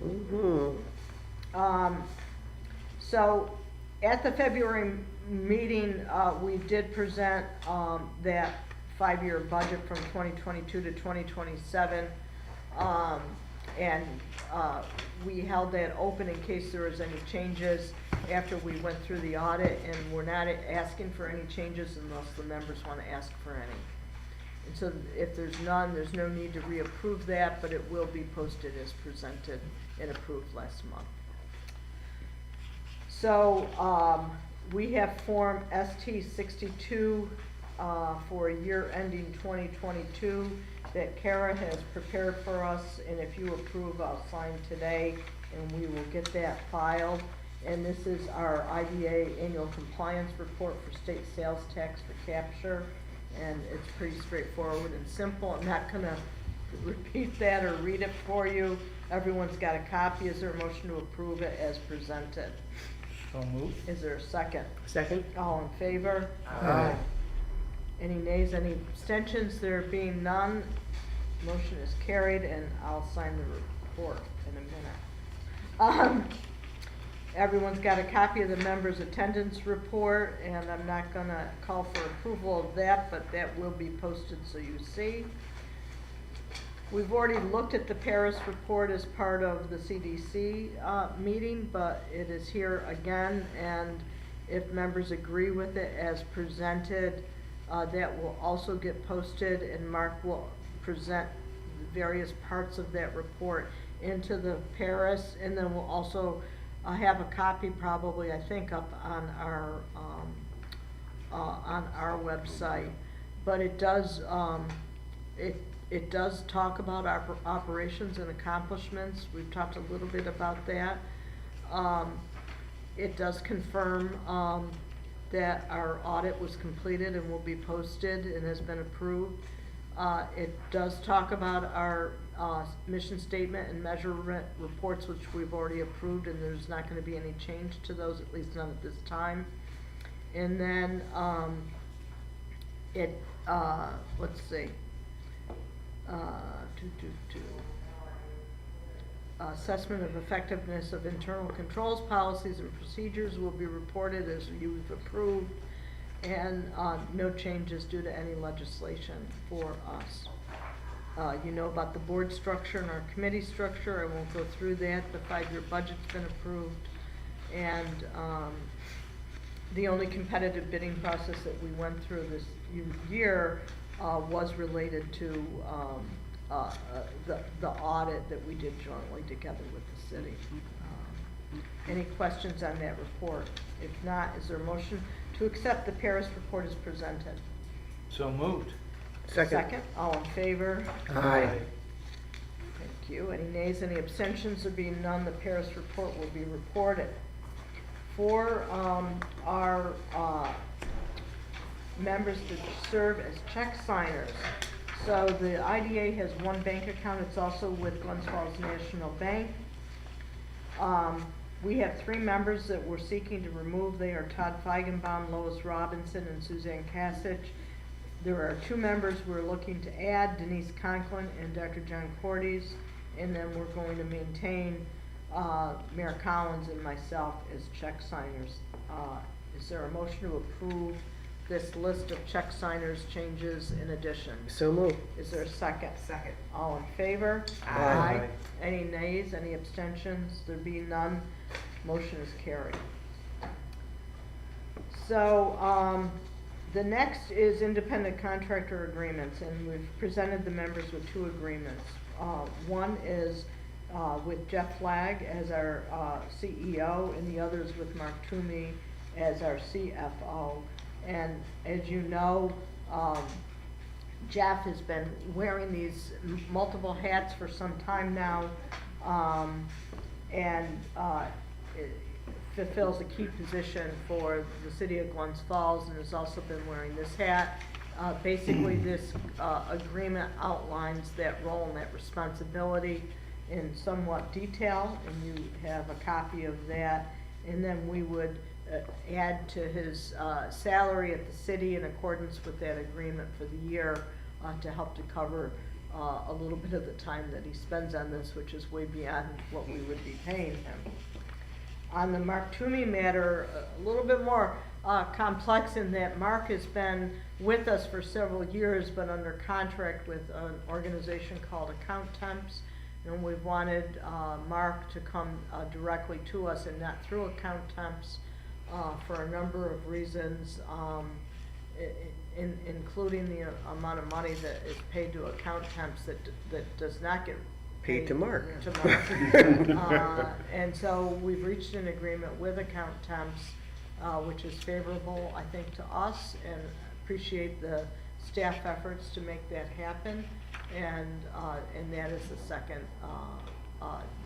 Mhm. So at the February meeting, we did present that 5-year budget from 2022 to 2027. And we held that open in case there was any changes after we went through the audit, and we're not asking for any changes unless the members want to ask for any. And so if there's none, there's no need to reapprove that, but it will be posted as presented and approved last month. So we have Form ST62 for a year ending 2022 that Kara has prepared for us, and if you approve, I'll sign today, and we will get that filed. And this is our IDA annual compliance report for state sales tax for capture, and it's pretty straightforward and simple. I'm not gonna repeat that or read it for you. Everyone's got a copy. Is there a motion to approve it as presented? So moved. Is there a second? Second? All in favor? Aye. Any nays, any abstentions? There being none, motion is carried, and I'll sign the report in a minute. Everyone's got a copy of the members' attendance report, and I'm not gonna call for approval of that, but that will be posted so you see. We've already looked at the Paris report as part of the CDC meeting, but it is here again, and if members agree with it as presented, that will also get posted, and Mark will present various parts of that report into the Paris, and then we'll also have a copy probably, I think, up on our website. But it does, it does talk about our operations and accomplishments. We've talked a little bit about that. It does confirm that our audit was completed and will be posted and has been approved. It does talk about our mission statement and measurement reports, which we've already approved, and there's not gonna be any change to those, at least none at this time. And then, let's see. Assessment of effectiveness of internal controls, policies, and procedures will be reported as you've approved, and no changes due to any legislation for us. You know about the board structure and our committee structure. I won't go through that. The 5-year budget's been approved, and the only competitive bidding process that we went through this year was related to the audit that we did jointly together with the city. Any questions on that report? If not, is there a motion to accept the Paris report as presented? So moved. Second. All in favor? Aye. Thank you. Any nays, any abstentions? There being none, the Paris report will be reported. For our members to serve as check signers. So the IDA has one bank account. It's also with Glens Falls National Bank. We have 3 members that we're seeking to remove. They are Todd Feigenbaum, Lois Robinson, and Suzanne Kasich. There are 2 members we're looking to add, Denise Conklin and Dr. John Cordes. And then we're going to maintain Mayor Collins and myself as check signers. Is there a motion to approve this list of check signers changes in addition? So moved. Is there a second? Second. All in favor? Aye. Any nays, any abstentions? There being none, motion is carried. So, the next is independent contractor agreements, and we've presented the members with 2 agreements. One is with Jeff Flagg as our CEO, and the other is with Mark Toomey as our CFO. And as you know, Jeff has been wearing these multiple hats for some time now, and it fulfills a key position for the city of Glens Falls, and has also been wearing this hat. Basically, this agreement outlines that role and that responsibility in somewhat detail, and you have a copy of that. And then we would add to his salary at the city in accordance with that agreement for the year to help to cover a little bit of the time that he spends on this, which is way beyond what we would be paying him. On the Mark Toomey matter, a little bit more complex in that Mark has been with us for several years, but under contract with an organization called Account Temps. And we've wanted Mark to come directly to us and not through Account Temps for a number of reasons, including the amount of money that is paid to Account Temps that does not get Paid to Mark. And so we've reached an agreement with Account Temps, which is favorable, I think, to us, and appreciate the staff efforts to make that happen. And that is the second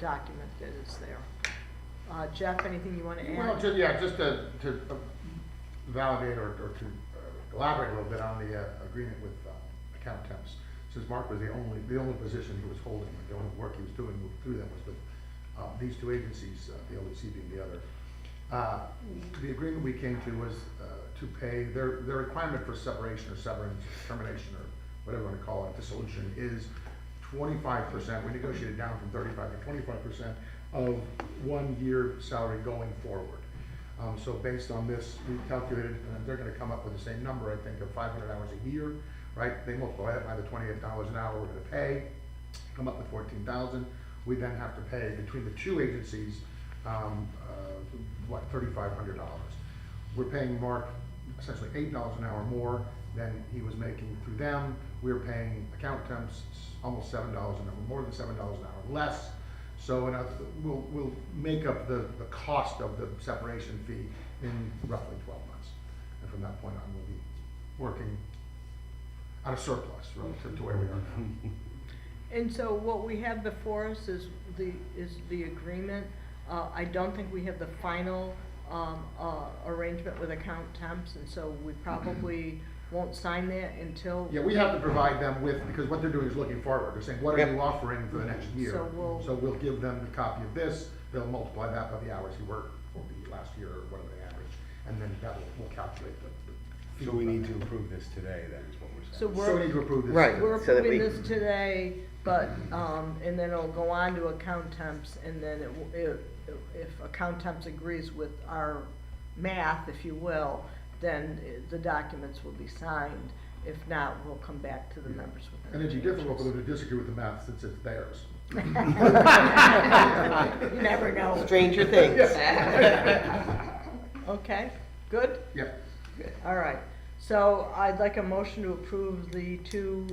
document that is there. Jeff, anything you want to add? Well, just to validate or to elaborate a little bit on the agreement with Account Temps. Since Mark was the only position he was holding, the only work he was doing through them was with these 2 agencies, the LDC being the other. The agreement we came to was to pay their requirement for separation or severance, termination, or whatever you want to call it, dissolution, is 25%. We negotiated down from 35 to 25% of 1 year salary going forward. So based on this, we calculated, and they're going to come up with the same number, I think, of 500 hours a year, right? They multiply that by the $28 an hour we're going to pay, come up with 14,000. We then have to pay between the 2 agencies, $3,500. We're paying Mark essentially $8 an hour more than he was making through them. We're paying Account Temps almost $7 an hour, more than $7 an hour less. So we'll make up the cost of the separation fee in roughly 12 months. And from that point on, we'll be working at a surplus relative to where we are. And so what we have before us is the agreement. I don't think we have the final arrangement with Account Temps, and so we probably won't sign that until. Yeah, we have to provide them with, because what they're doing is looking forward. They're saying, what are you offering for the next year? So we'll give them the copy of this, they'll multiply that by the hours you worked for the last year or whatever the average, and then that will calculate the fee. So we need to approve this today, then, is what we're saying. So So we need to approve this. Right. we're so that approving we- this today, but, and then it'll go on to Account Temps, and then if Account Temps agrees with our math, if you will, then the documents will be signed. If not, we'll come back to the members with And it'd be any difficult for changes. them to disagree with the math since it's theirs. You never know. Stranger things. Okay, good? Yeah. All right. So I'd like a motion to approve the 2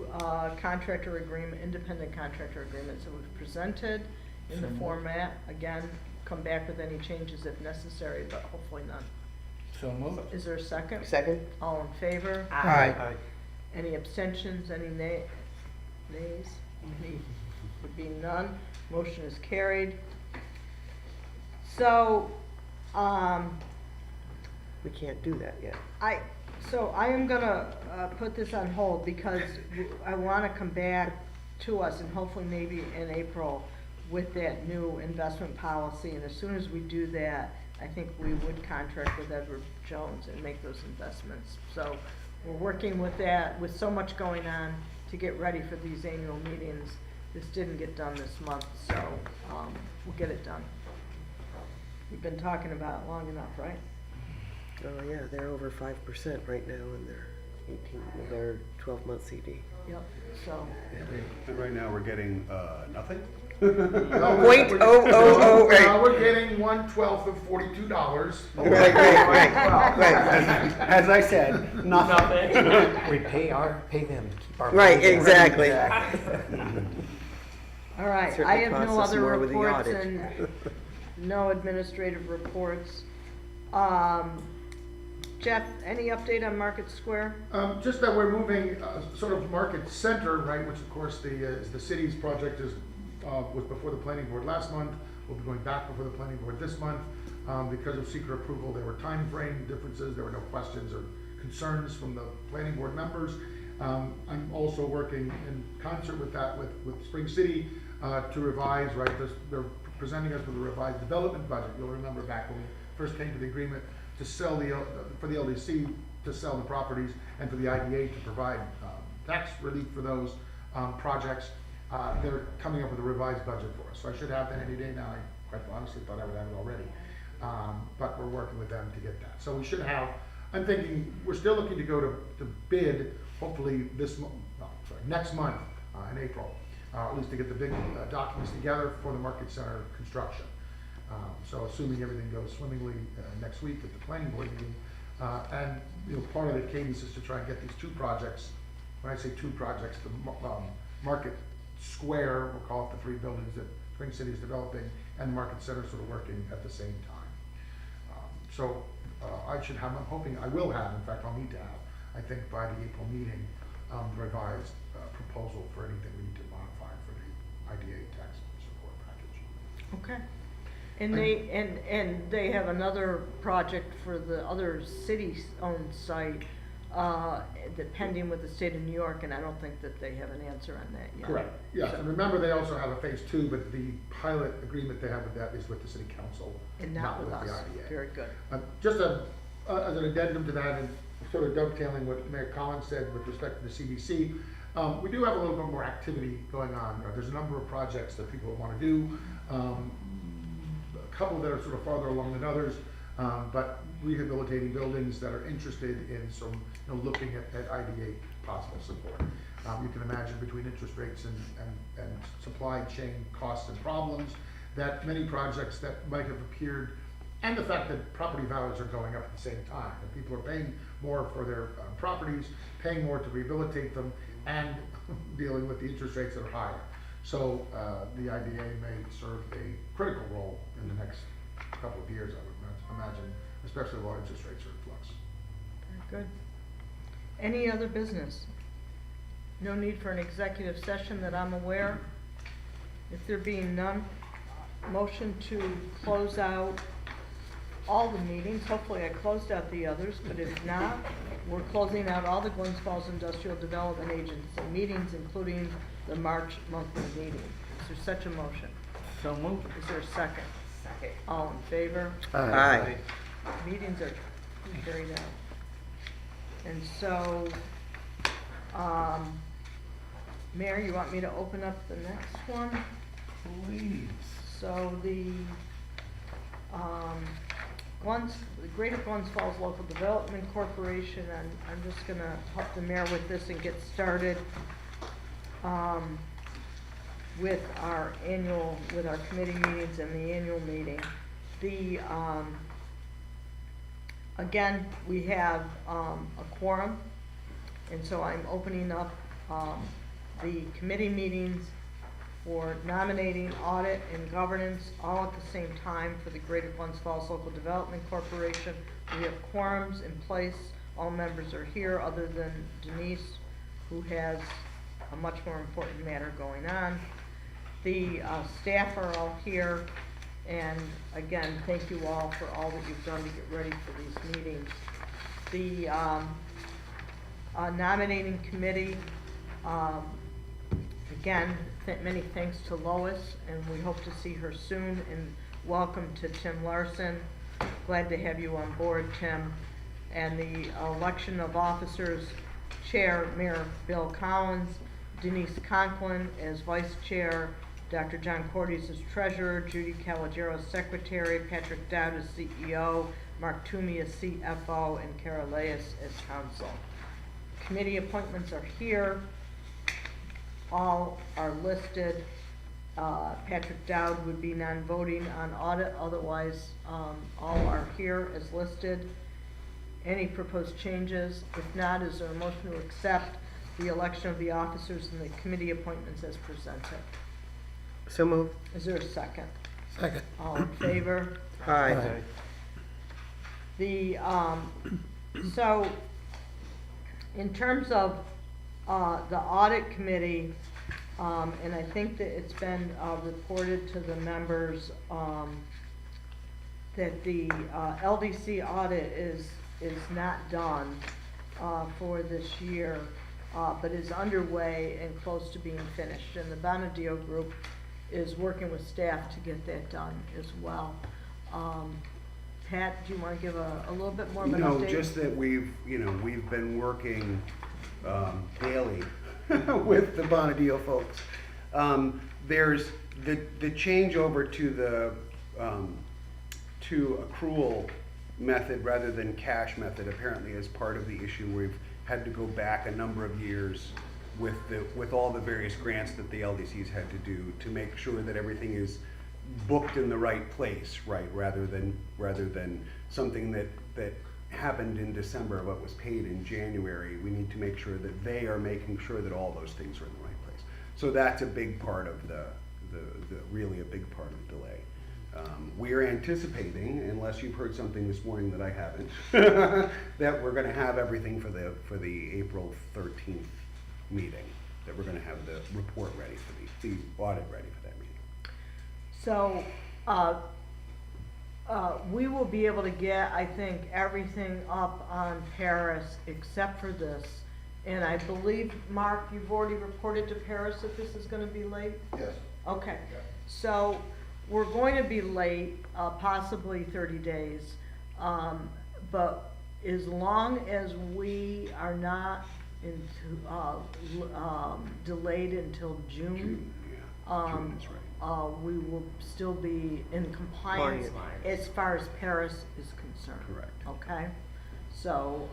independent contractor agreements that we've presented in the format. Again, come back with any changes if necessary, but hopefully none. So moved. Is there a second? Second? All in favor? Aye. Any abstentions, any nays? Any would be none. Motion is carried. So, We can't do that yet. I am gonna, put this on hold because I wanna come back to us and hopefully maybe in April with that new investment policy, and as soon as we do that, I think we would contract with Edward Jones and make those investments. So, we're working with that, with so much going on to get ready for these annual meetings. This didn't get done this month, so, we'll get it done. We've been talking about it long enough, right? Oh, yeah, they're over 5% right now in their 12-month CD. Yep, so, And right now, we're getting, nothing? Point oh oh oh, right. Now we're getting 1/12 of $42. Right. As I said, nothing. We pay them to keep our. Right, buildings. exactly. all right, I Certainly have costs no us other more with the reports audit. and no administrative reports. Jeff, any update on Market Square? Just that we're moving sort of Market Center, right, which of course is the city's project was before the planning board last month. We'll be going back before the planning board this month. Because of secret approval, there were time frame differences. There were no questions or concerns from the planning board members. I'm also working in concert with that with Spring City to revise, right, they're presenting us with a revised development budget. You'll remember back when we first came to the agreement to sell for the LDC to sell the properties and for the IDA to provide tax relief for those projects. They're coming up with a revised budget for us. So I should have that any day now. I quite honestly thought I would have it already. But we're working with them to get that. So we should have, I'm thinking, we're still looking to go to bid, hopefully next month in April, at least to get the big documents together for the Market Center construction. So assuming everything goes swimmingly next week at the planning board meeting, and part of the cadence is to try and get these two projects. When I say two projects, the Market Square, we'll call it the three buildings that Spring City is developing, and Market Center sort of working at the same time. So I should have, I'm hoping I will have, in fact I'll need to have, I think by the April meeting, the revised proposal for anything we need to modify for the IDA tax support package. Okay. And they have another project for the other city-owned site, pending with the state of New York, and I don't think that they have an answer on that yet. Correct, yes, and remember they also have a phase 2, but the pilot agreement they have with that is with the city council, And not with us. the IDA. Very good. Just as an addendum to that, and sort of dovetailing what Mayor Collins said with respect to the CBC, we do have a little bit more activity going on. There's a number of projects that people want to do, a couple that are sort of farther along than others, but rehabilitating buildings that are interested in some, looking at IDA possible support. You can imagine between interest rates and supply chain costs and problems, that many projects that might have appeared, and the fact that property values are going up at the same time, that people are paying more for their properties, paying more to rehabilitate them, and dealing with the interest rates that are higher. So the IDA may serve a critical role in the next couple of years, I would imagine, especially while interest rates are in flux. Very good. Any other business? No need for an executive session that I'm aware. If there being none, motion to close out all the meetings. Hopefully I closed out the others, but if not, we're closing out all the Glens Falls Industrial Development Agency meetings, including the March monthly meeting. Is there such a motion? So moved. Is there a second? Second. All in favor? Aye. Meetings are carried out. And so, Mayor, you want me to open up the next one? Please. So the Greater Glens Falls Local Development Corporation, and I'm just gonna help the mayor with this and get started with our committee meetings and the annual meeting. Again, we have a quorum, and so I'm opening up the committee meetings for nominating, audit, and governance all at the same time for the Greater Glens Falls Local Development Corporation. We have quorums in place. All members are here other than Denise, who has a much more important matter going on. The staff are all here, and again, thank you all for all that you've done to get ready for these meetings. The nominating committee, again, many thanks to Lois, and we hope to see her soon, and welcome to Tim Larson. Glad to have you on board, Tim. And the election of officers, Chair, Mayor Bill Collins, Denise Conklin as Vice Chair, Dr. John Cordes as Treasurer, Judy Calagero as Secretary, Patrick Dowd as CEO, Mark Toomey as CFO, and Kara Leas as Counsel. Committee appointments are here. All are listed. Patrick Dowd would be non-voting on audit, otherwise all are here as listed. Any proposed changes? If not, is there a motion to accept the election of the officers and the committee appointments as presented? So moved. Is there a second? Second. All in favor? Aye. The, so, in terms of the audit committee, and I think that it's been reported to the members that the LDC audit is not done for this year, but is underway and close to being finished. And the Bonadio Group is working with staff to get that done as well. Pat, do you want to give a little bit more of an update? No, just that we've been working daily with the Bonadio folks. There's the change over to the to accrual method rather than cash method apparently is part of the issue. We've had to go back a number of years with all the various grants that the LDCs had to do to make sure that everything is booked in the right place, right, rather than something that happened in December but was paid in January. We need to make sure that they are making sure that all those things are in the right place. So that's a big part of the really a big part of the delay. We are anticipating, unless you've heard something this morning that I haven't, that we're going to have everything for the April 13th meeting. That we're going to have the report ready for the audit ready for that meeting. So, we will be able to get, I think, everything up on Paris except for this. And I believe, Mark, you've already reported to Paris that this is going to be late? Yes. Okay. So we're going to be late, possibly 30 days. But as long as we are not delayed until June, June is right. we will still be in compliance as far as Paris is concerned. Correct. Okay? So,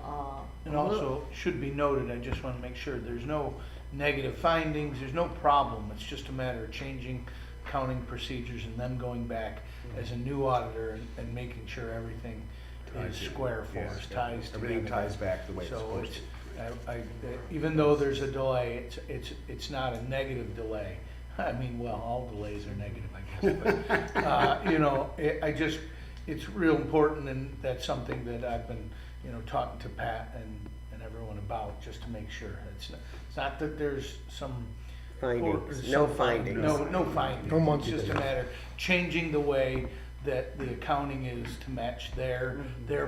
And also, should be noted, I just want to make sure, there's no negative findings, there's no problem. It's just a matter of changing accounting procedures and then going back as a new auditor and making sure everything is square for us, ties together. Everything ties back the way it's So supposed it's, to. even though there's a delay, it's not a negative delay. I mean, well, all delays are negative, I guess, but, it's real important, and that's something that I've been, talking to Pat and everyone about, just to make sure. It's not that there's some Findings. or No some findings. No findings. No monkey It's just a business. matter of changing the way that the accounting is to match their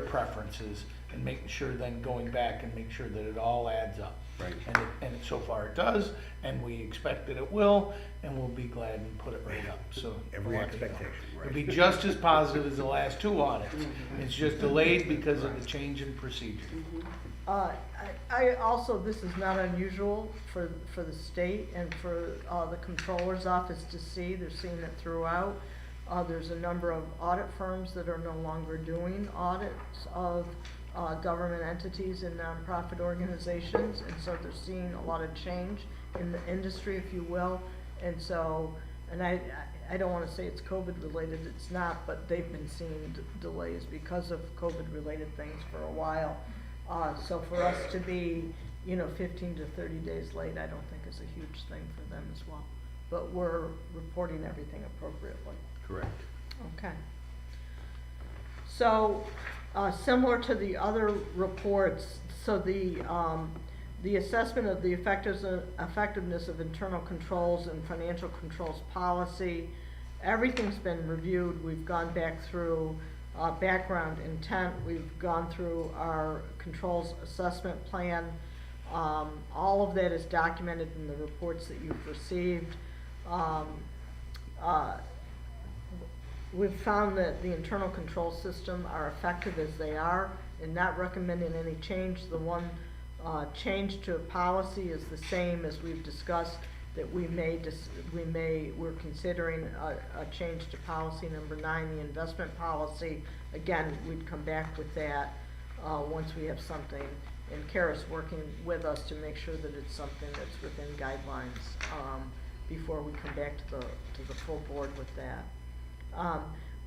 preferences, and making sure, then going back and make sure that it all adds up. Right. And so far it does, and we expect that it will, and we'll be glad and put it right up, so. Every we'll let you know. expectation, right. It'll be just as positive as the last two audits. It's just delayed because of the change in procedure. I also, this is not unusual for the state and for the controller's office to see. They're seeing it throughout. There's a number of audit firms that are no longer doing audits of government entities and nonprofit organizations, and so they're seeing a lot of change in the industry, if you will. And so, and I don't want to say it's COVID related, it's not, but they've been seeing delays because of COVID related things for a while. So for us to be, 15 to 30 days late, I don't think is a huge thing for them as well. but we're reporting everything appropriately. Correct. Okay. So, similar to the other reports, so the assessment of the effectiveness of internal controls and financial controls policy, everything's been reviewed. We've gone back through background intent. We've gone through our controls assessment plan. All of that is documented in the reports that you've received. We've found that the internal control system are effective as they are and not recommending any change. The one change to a policy is the same as we've discussed, that we're considering a change to policy number 9, the investment policy. Again, we'd come back with that once we have something. And Kara's working with us to make sure that it's something that's within guidelines before we come back to the full board with that.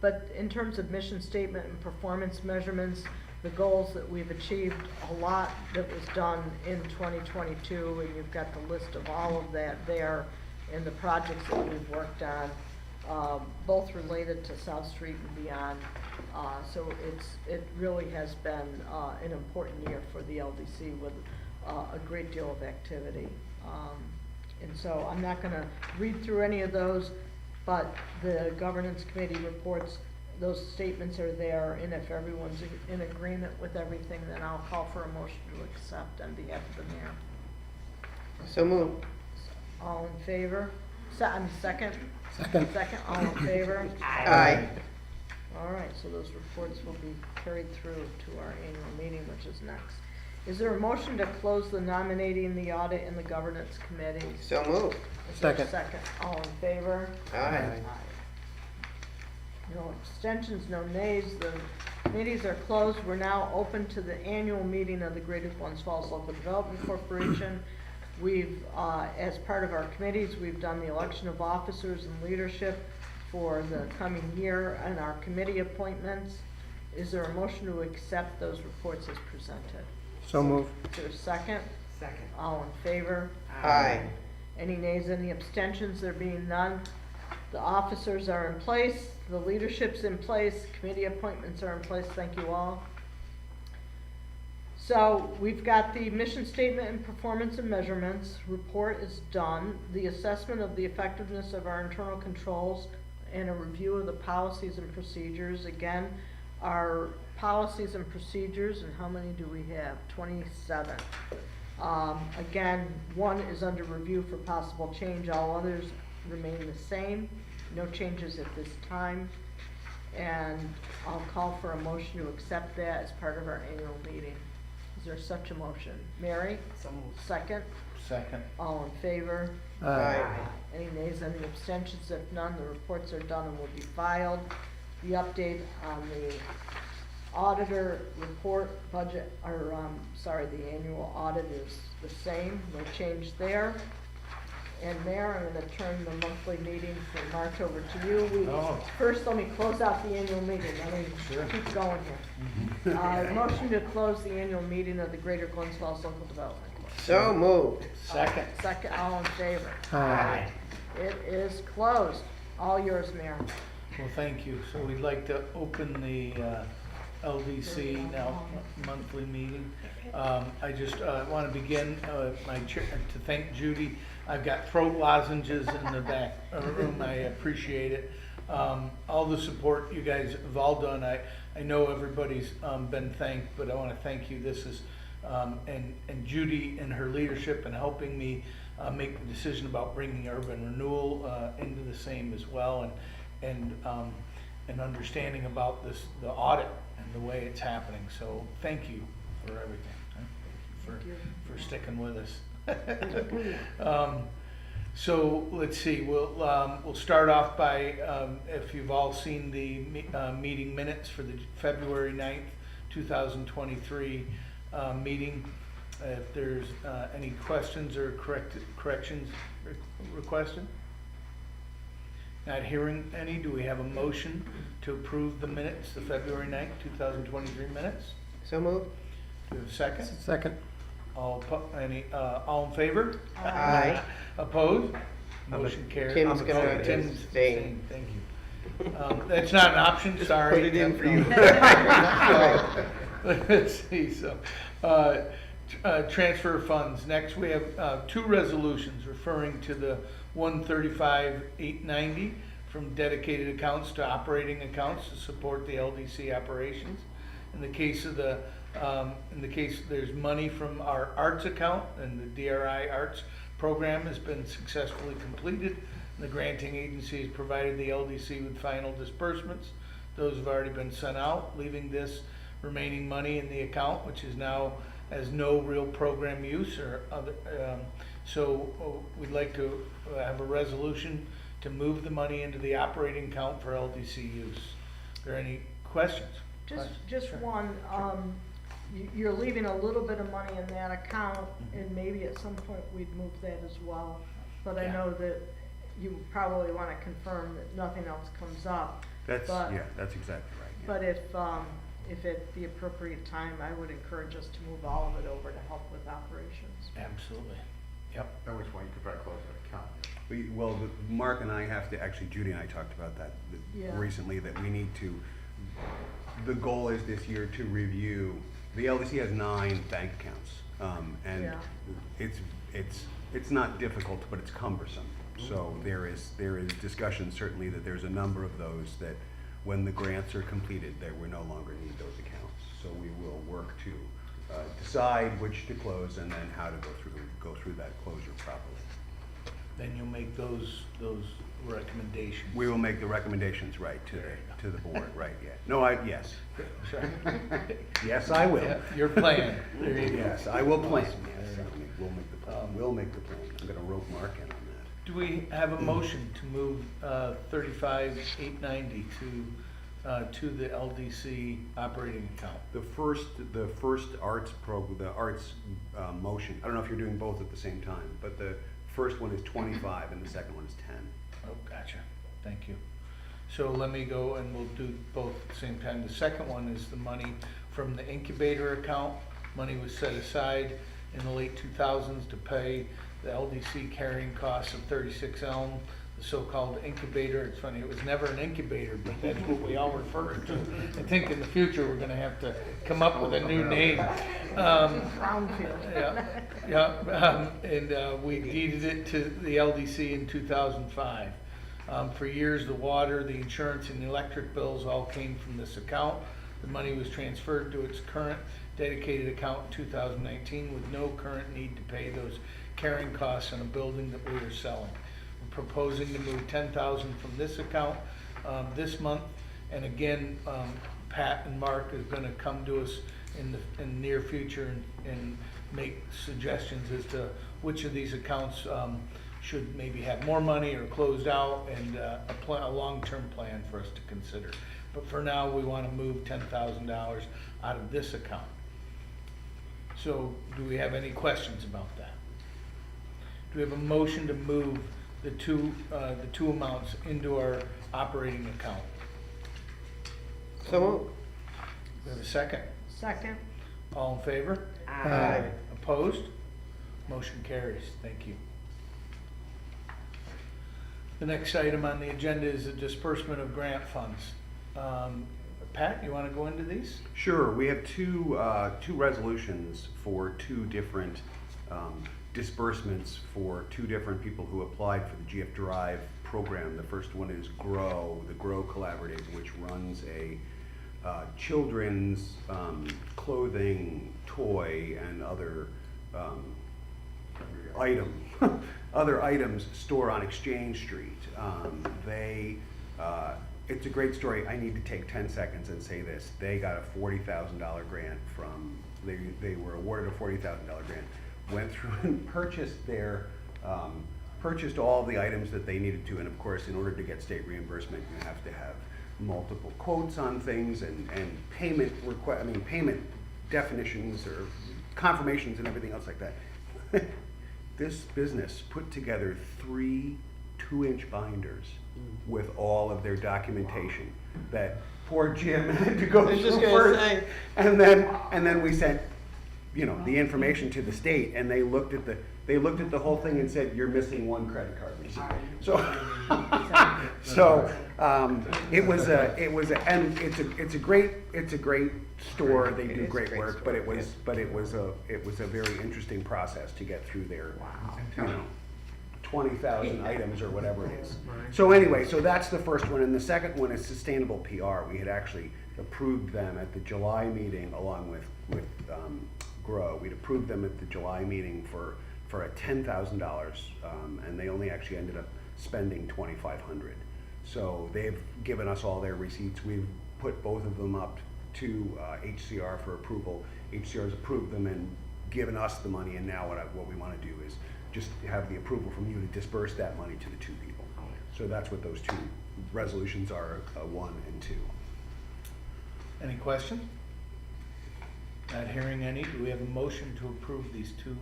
But in terms of mission statement and performance measurements, the goals that we've achieved, a lot that was done in 2022, and you've got the list of all of that there, and the projects that we've worked on, both related to South Street and beyond. So it really has been an important year for the LDC with a great deal of activity. And so I'm not gonna read through any of those, but the governance committee reports, those statements are there, and if everyone's in agreement with everything, then I'll call for a motion to accept on behalf of the mayor. So moved. All in favor? Second? Second. Second, all in favor? Aye. All right, so those reports will be carried through to our annual meeting, which is next. Is there a motion to close the nominating, the audit, and the governance committees? So moved. Is there a Second. second, all in favor? Aye. No abstentions, no nays, the committees are closed. We're now open to the annual meeting of the Greater Glens Falls Local Development Corporation. We've, as part of our committees, we've done the election of officers and leadership for the coming year and our committee appointments. Is there a motion to accept those reports as presented? So moved. Is there a second? Second. All in favor? Aye. Any nays, any abstentions? There being none, the officers are in place, the leadership's in place, committee appointments are in place. Thank you all. So we've got the mission statement and performance and measurements report is done. The assessment of the effectiveness of our internal controls and a review of the policies and procedures. Again, our policies and procedures, and how many do we have? 27. Again, one is under review for possible change. All others remain the same. No changes at this time. And I'll call for a motion to accept that as part of our annual meeting. Is there such a motion? Mary? Second? Second. All in favor? Aye. Any nays, any abstentions? If none, the reports are done and will be filed. The update on the auditor report budget, or, the annual audit is the same, no change there. And Mayor, I'm gonna turn the monthly meeting for March over to you. First, let me close out the annual meeting, let me keep going here. Motion to close the annual meeting of the Greater Glens Falls Local Development Board. So moved. Second. Second, all in favor? Aye. It is closed. All yours, Mayor. Well, thank you. So we'd like to open the LDC now monthly meeting. I just want to begin my chair to thank Judy. I've got throat lozenges in the back room. I appreciate it. All the support you guys have all done. I know everybody's been thanked, but I want to thank you. This is and Judy and her leadership and helping me make the decision about bringing urban renewal into the same as well, and understanding about the audit and the way it's happening. So thank you for everything. Thank you for sticking with us. So let's see. We'll start off by if you've all seen the meeting minutes for the February 9th, 2023 meeting. If there's any questions or corrections requested? Not hearing any, do we have a motion to approve the minutes, the February 9th, 2023 minutes? So moved. Do we have a second? Second. All in favor? Aye. Opposed? Motion carries. Tim's gonna Tim's abstain. Thank you. That's not an option, sorry. Put it in for you. Let's see, so, transfer of funds. Next, we have, two resolutions referring to the 135,890 from dedicated accounts to operating accounts to support the LDC operations. In the case of there's money from our arts account, and the DRI Arts program has been successfully completed. The granting agency has provided the LDC with final disbursements. Those have already been sent out, leaving this remaining money in the account, which is now has no real program use or other. We'd like to have a resolution to move the money into the operating account for LDC use. Are there any questions? Just one, you're leaving a little bit of money in that account, and maybe at some point we'd move that as well. But I Yeah. know that you probably wanna confirm that nothing else comes up. That's, But- yeah, that's exactly right. yeah. But if at the appropriate time, I would encourage us to move all of it over to help with operations. Absolutely. Yep. At which point you could probably close that account. Mark and I have to, actually Judy and I talked about that Yeah. recently, that we need to, the goal is this year to review, the LDC has 9 bank accounts. And Yeah. it's not difficult, but it's cumbersome. So there is discussion certainly that there's a number of those that when the grants are completed, that we no longer need those accounts. So we will work to decide which to close and then how to go through that closure properly. Then you'll make those recommendations. We will make the recommendations right to the board, right, yeah. Yes. Sorry. Yes, I will. Yeah, your plan. There you go. Yes, I will plan, yes. We'll make the plan. We'll make the plan. I'm gonna rope Mark in on that. Do we have a motion to move 35,890 to the LDC operating account? The first arts motion, I don't know if you're doing both at the same time, but the first one is 25 and the second one is 10. Oh, gotcha. Thank you. So let me go and we'll do both at the same time. The second one is the money from the incubator account. Money was set aside in the late 2000s to pay the LDC carrying costs of 36 Elm, the so-called incubator. It's funny, it was never an incubator, but that's what we all refer to. I think in the future, we're gonna have to come up with a new name. Brownfield. We deeded it to the LDC in 2005. For years, the water, the insurance, and the electric bills all came from this account. The money was transferred to its current dedicated account in 2019 with no current need to pay those carrying costs on a building that we are selling. We're proposing to move $10,000 from this account this month, and again, Pat and Mark is going to come to us in the near future and make suggestions as to which of these accounts should maybe have more money or closed out, and a long-term plan for us to consider. But for now, we want to move $10,000 out of this account. So do we have any questions about that? Do we have a motion to move the two amounts into our operating account? So, Do we have a second? Second? All in favor? Aye. Opposed? Motion carries. Thank you. The next item on the agenda is the disbursement of grant funds. Pat, you want to go into these? Sure, we have two resolutions for 2 different disbursements for 2 different people who applied for the GF Drive program. The first one is the GROW Collaborative, which runs a children's clothing, toy, and other items store on Exchange Street. It's a great story. I need to take 10 seconds and say this. They got a $40,000 grant they were awarded a $40,000 grant, went through and purchased all the items that they needed to, and of course, in order to get state reimbursement, you have to have multiple quotes on things and payment definitions or confirmations and everything else like that. This business put together 3 2-inch binders with all of their documentation that poor Jim had to go through first. And then we sent you know, the information to the state, and they looked at the whole thing and said, you're missing one credit card receipt. So, it was and it's a great store. They It do is a great great work, store, but it was a very interesting process to get through their, you know, 20,000 items or whatever it is. So anyway, so that's the first one, and the second one is sustainable PR. We had actually approved them at the July meeting along with Grow. We'd approved them at the July meeting for a $10,000, and they only actually ended up spending $2,500. So they've given us all their receipts. We've put both of them up to HCR for approval. HCR's approved them and given us the money, and now what we want to do is just have the approval from you to disperse that money to the two people. So that's what those two resolutions are, 1 and 2. Any questions? Not hearing any, do we have a motion to approve these two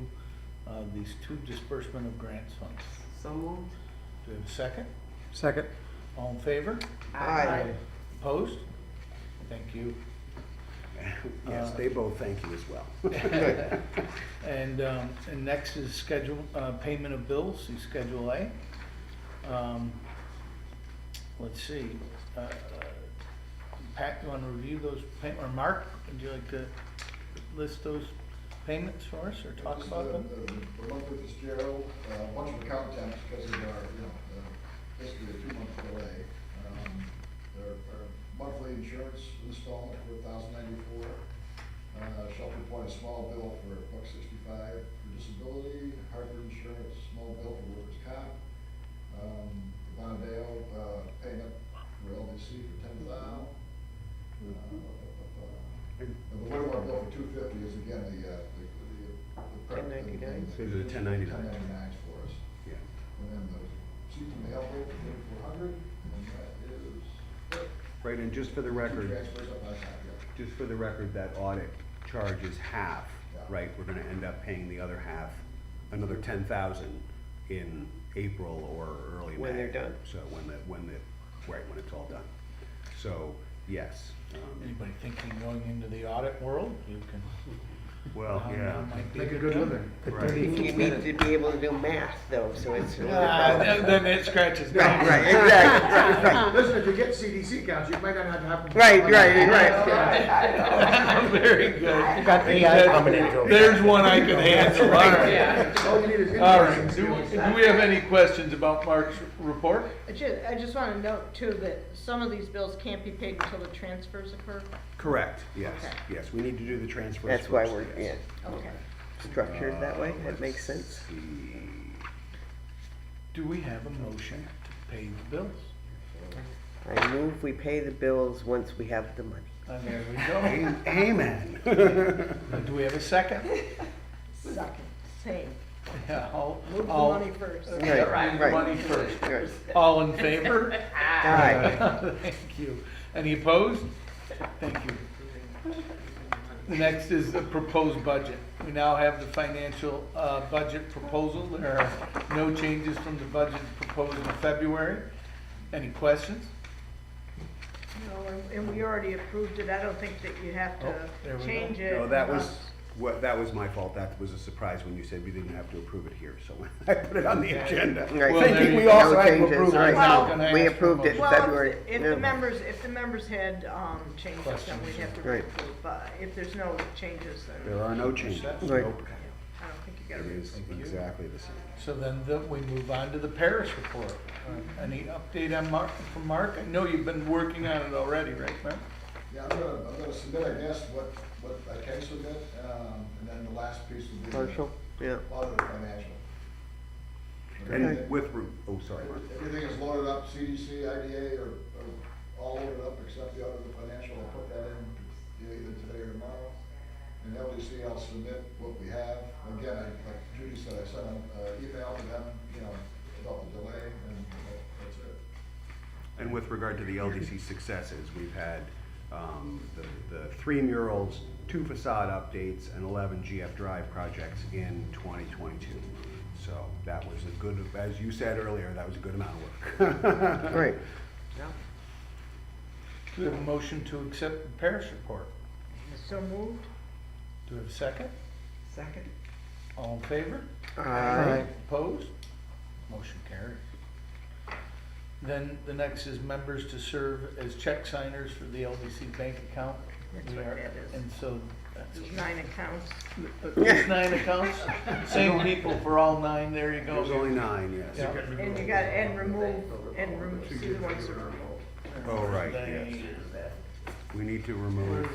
disbursement of grants funds? So moved. Do we have a second? Second. All in favor? Aye. Opposed? Thank you. Yes, they both thank you as well. And next is schedule, payment of bills, see Schedule A. Let's see, Pat, you wanna review those or Mark, would you like to list those payments for us or talk about them? The monthly Fitzgerald, a bunch of account temps because of our, basically a 2-month delay. Our monthly insurance installment for $1,094. Shelter Point, a small bill for $165 for disability. Hartford Insurance, small bill for workers' comp. Bondale, payment for LDC for $10,000. The Whittemore bill for $250 is again the 1099. So these are the 1099. 1099s for us. Yeah. And then the seat mail bill for $3,400, and that is Right, and just for the record, transfers up by half, yeah. just for the record, that audit charge is half, Yeah. right? We're gonna end up paying the other half, another 10,000 in April or early May. When they're done. So when it's all done. So, yes. Anybody thinking going into the audit world, you can. Well, yeah. Might be Make a good living. Right. You need to be able to do math though, so it's. Then it scratches. Right, exactly, right. Listen, if you get CDC counts, you might not have to have. Right. Very good. You got AI coming in. There's one I can handle, all right. Yeah. All you need is. All right, do we have any questions about Mark's report? I just want to note too that some of these bills can't be paid until the transfers occur. Correct, yes, Okay. yes, we need to do the transfers That's why first, we're, yes. Okay. structured that way, that Let's makes sense. see. Do we have a motion to pay the bills? I move we pay the bills once we have the money. And there we go. Amen. Do we have a second? Second, same. Yeah, Move the all- money first. Right, right. Money first. Right. All in favor? Aye. Thank you. Any opposed? Thank you. The next is the proposed budget. We now have the financial budget proposal. There are no changes from the budget proposed in February. Any questions? No, and we already approved it. I don't think that you have Oh, there to we change go. it. No, that was my fault. That was a surprise when you said we didn't have to approve it here, so I put it on the agenda. Right. Well, Thinking there we you also go. had to No changes, approve it. right. Well, We approved it in Well, February. if Yeah. the members had changed it, then we'd have to Right. approve. But if there's no changes, then There are no changes. Right. Nope. I don't think you gotta. It is you. exactly the same. So then we move on to the Paris report. Any update on from Mark? I know you've been working on it already, right, Mark? Yeah, I'm gonna submit, I guess, what I can submit, and then the last piece will be. Partial, yeah. Audited financial. And oh, sorry, Mark. Everything is loaded up, CDC, IDA are all loaded up except the audited financial. I'll put that in either today or tomorrow. And LDC, I'll submit what we have. Again, like Judy said, I sent an email to them, about the delay, and that's it. And with regard to the LDC successes, we've had the 3 murals, 2 facade updates, and 11 GF Drive projects in 2022. So that was a good, as you said earlier, that was a good amount of work. Right. Do we have a motion to accept the Paris report? So moved? Do we have a second? Second. All in favor? Aye. Opposed? Motion carries. Then the next is members to serve as check signers for the LDC bank account. That's We what are- that is. And so, that's, There's 9 accounts. there's 9 accounts, same people for all 9, there you go. There's only 9, yes. Yeah. And you got, and remove, see the ones that are removed. Oh, right, They- yes. We need to remove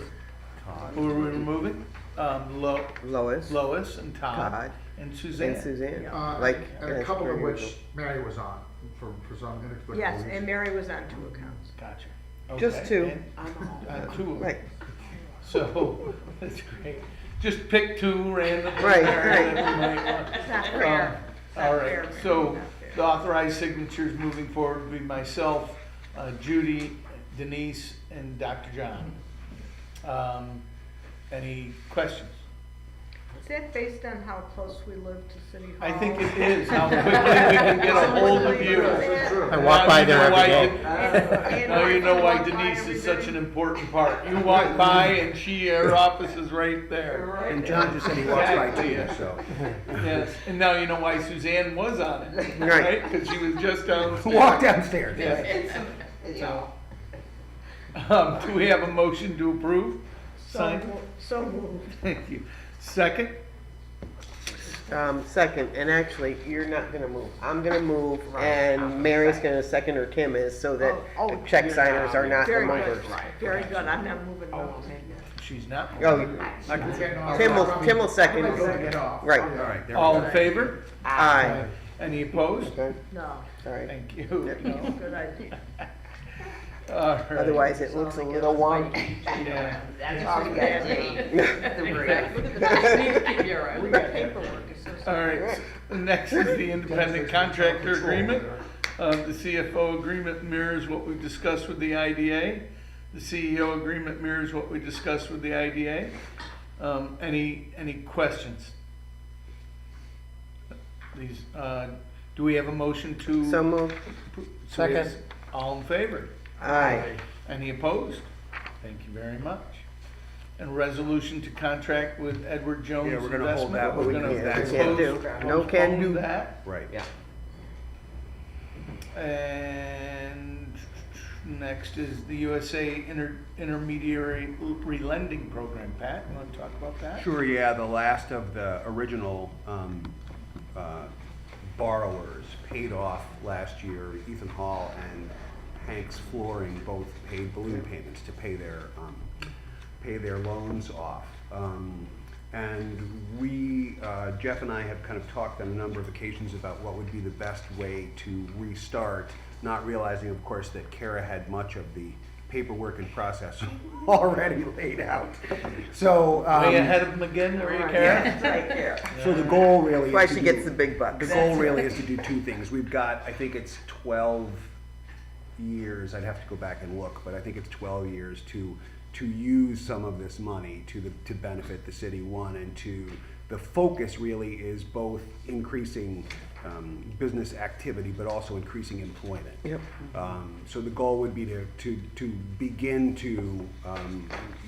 Todd. Who are we removing? Lois. Lois and Todd Todd. and Suzanne. And Suzanne. Uh, Like, and a as couple per of which usual. Mary was on for some inexplicable Yes, reason. and Mary was on 2 accounts. Gotcha. Just Okay, 2. and- I'm all. 2 of them. Right. So, that's great. Just pick 2 randomly. Right, there right. that we might want. It's not fair. It's not All fair, right, Mary, so not fair. the authorized signatures moving forward would be myself, Judy, Denise, and Dr. John. Any questions? Is that based on how close we live to City Hall? I think it is, how quickly we can get a hold of you. I walk by there every day. Now you know why Denise is such an important part. You walk by and her office is right there. And John just said he walks by too, so. Yes, and now you know why Suzanne was on it, Right. right? Because she was just downstairs. Walk downstairs. Yes. So, do we have a motion to approve? Signed? So moved. Thank you. Second? Second, and actually, you're not gonna move. I'm gonna move, and Mary's gonna second, or Tim is, so that Oh, the check signers are not the Very good, movers. very good. I'm not moving those. She's not. Oh, Getting off. Tim will second. I'm gonna get off. Right. All right, there we All go. in favor? Aye. Any opposed? Okay, No, sorry. Thank you. good idea. All right. Otherwise, it looks a little wonky. Yeah. That's all all we we got. We got paperwork associated. All right, next is the independent contractor agreement. The CFO agreement mirrors what we've discussed with the IDA. The CEO agreement mirrors what we discussed with the IDA. Any questions? These, do we have a motion to? So moved. So yes, Second. all in favor? Aye. Any opposed? Thank you very much. And resolution to contract with Edward Jones Yeah, we're gonna hold Investment. that, but We're we gonna can- Can't postpone- do. No can postpone do. that. Right. Yeah. And next is the USA Intermediary Relending Program. Pat, you want to talk about that? Sure, yeah, the last of the original borrowers paid off last year. Ethan Hall and Hank's Flooring both paid balloon payments to pay their loans off. And we, Jeff and I have kind of talked on a number of occasions about what would be the best way to restart, not realizing, of course, that Kara had much of the paperwork and process already laid out. So, Way ahead of them again, were you, Karen? Right there. so the goal really That's why is to she do- gets the big bucks. The goal really is to do 2 things. We've got, I think it's 12 years, I'd have to go back and look, but I think it's 12 years to use some of this money to benefit the city, one, and two, the focus really is both increasing business activity, but also increasing employment. Yep. So the goal would be to begin to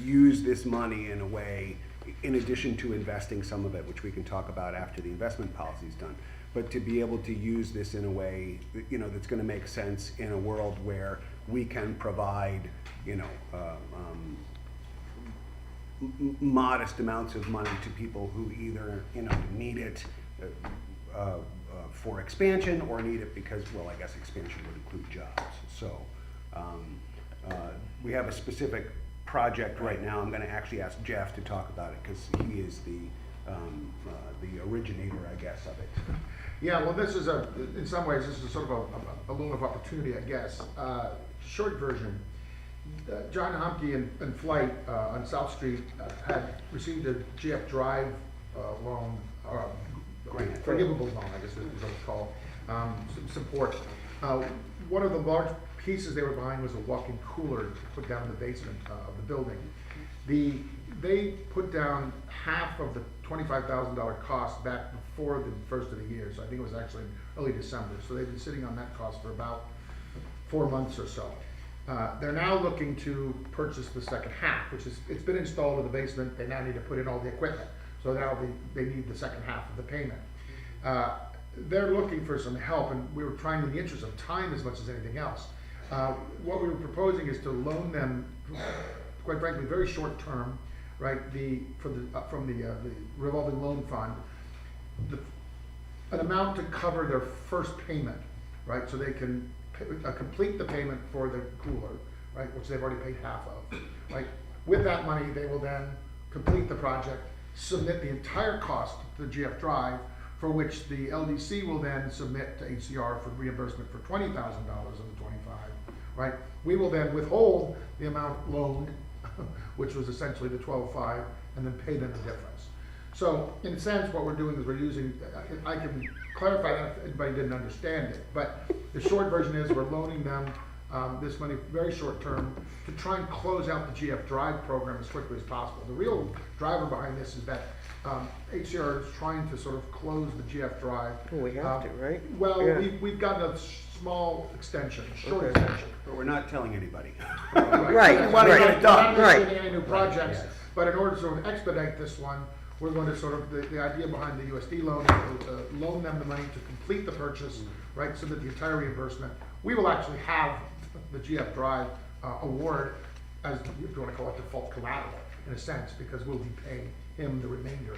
use this money in a way, in addition to investing some of it, which we can talk about after the investment policy is done, but to be able to use this in a way, that's going to make sense in a world where we can provide, modest amounts of money to people who either, need it for expansion or need it because, well, I guess expansion would include jobs. So we have a specific project right now. I'm going to actually ask Jeff to talk about it because he is the originator, I guess, of it. Yeah, well, this is in some ways, this is sort of a balloon of opportunity, I guess. Short version, John Humke and Flight on South Street had received a GF Drive loan, forgivable loan, I guess is what it's called, support. One of the large pieces they were buying was a walk-in cooler to put down in the basement of the building. They put down half of the $25,000 cost back before the first of the year, so I think it was actually early December. So they've been sitting on that cost for about 4 months or so. They're now looking to purchase the second half, which is, it's been installed in the basement. They now need to put in all the equipment. So So they need the second half of the payment. They're looking for some help, and we were trying in the interest of time as much as anything else. What we were proposing is to loan them, quite frankly, very short term, right? From the revolving loan fund, an amount to cover their first payment, right? So they can complete the payment for the cooler, right? Which they've already paid half of, right? With that money, they will then complete the project, submit the entire cost to the GF Drive, for which the LDC will then submit to HCR for reimbursement for $20,000 of the 25, right? We will then withhold the amount loaned, which was essentially the 12.5, and then pay them the difference. So in a sense, what we're doing is we're using, I can clarify that if anybody didn't understand it, but the short version is we're loaning them this money very short term to try and close out the GF Drive program as quickly as possible. The real driver behind this is that HCR is trying to sort of close the GF Drive. Well, we have to, right? Well, Yeah. we've gotten a small extension, short Okay. extension. But we're not telling anybody. Right, We wanna right, get it done. We're not right. initiating any new projects, yes. but in order to sort of expedite this one, we're going to sort of, the idea behind the USD loan is to loan them the money to complete the purchase, right, so that the entire reimbursement, we will actually have the GF Drive award as, if you want to call it, default collateral, in a sense, because we'll be paying him the remainder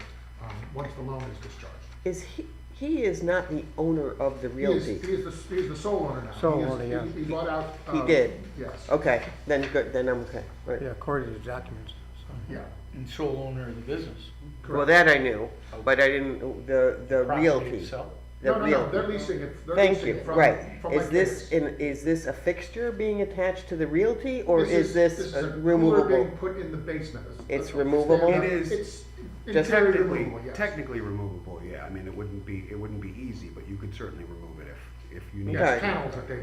once the loan is discharged. He is not the owner of the He is, realty? he is the sole owner now. Sole He is- owner, yeah. He bought out. He did? Yes, Okay, then good, then I'm okay, right. Yeah, according to the documents, so. yeah. And sole owner of the business. Well, that I knew, but I didn't, the Property realty. itself. The No, realty. they're leasing it, they're Thank leasing you, it from. right. from Is Mike this, Davis. is this a fixture being attached to the realty, or is This this is a cooler removable? being put in the basement. It's removable? It is It's just interior Technically, removal, yes. technically removable, yeah. I mean, it wouldn't be easy, but you could certainly remove it if you need. Yes, Okay. panels that they,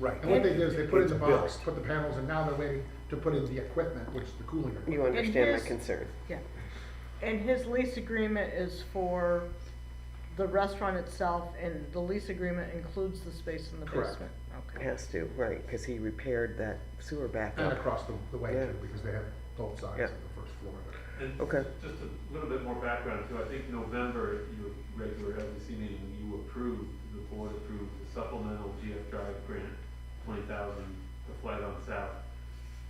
Right. and what they did is they put it in the It's box, built. put the panels, and now they're waiting to put in the equipment, which is the cooling equipment. You understand my his- concern. Yeah. And his lease agreement is for the restaurant itself, and the lease agreement includes the space in the Correct. basement? It Okay. has to, right, because he repaired that sewer And backup. across the way Yeah. too, because they have both sides Yeah. of the first floor of it. And Okay. just a little bit more background too, I think November, your regular LDC meeting, you approved, the board approved the supplemental GF Drive grant, 20,000, the flight on south.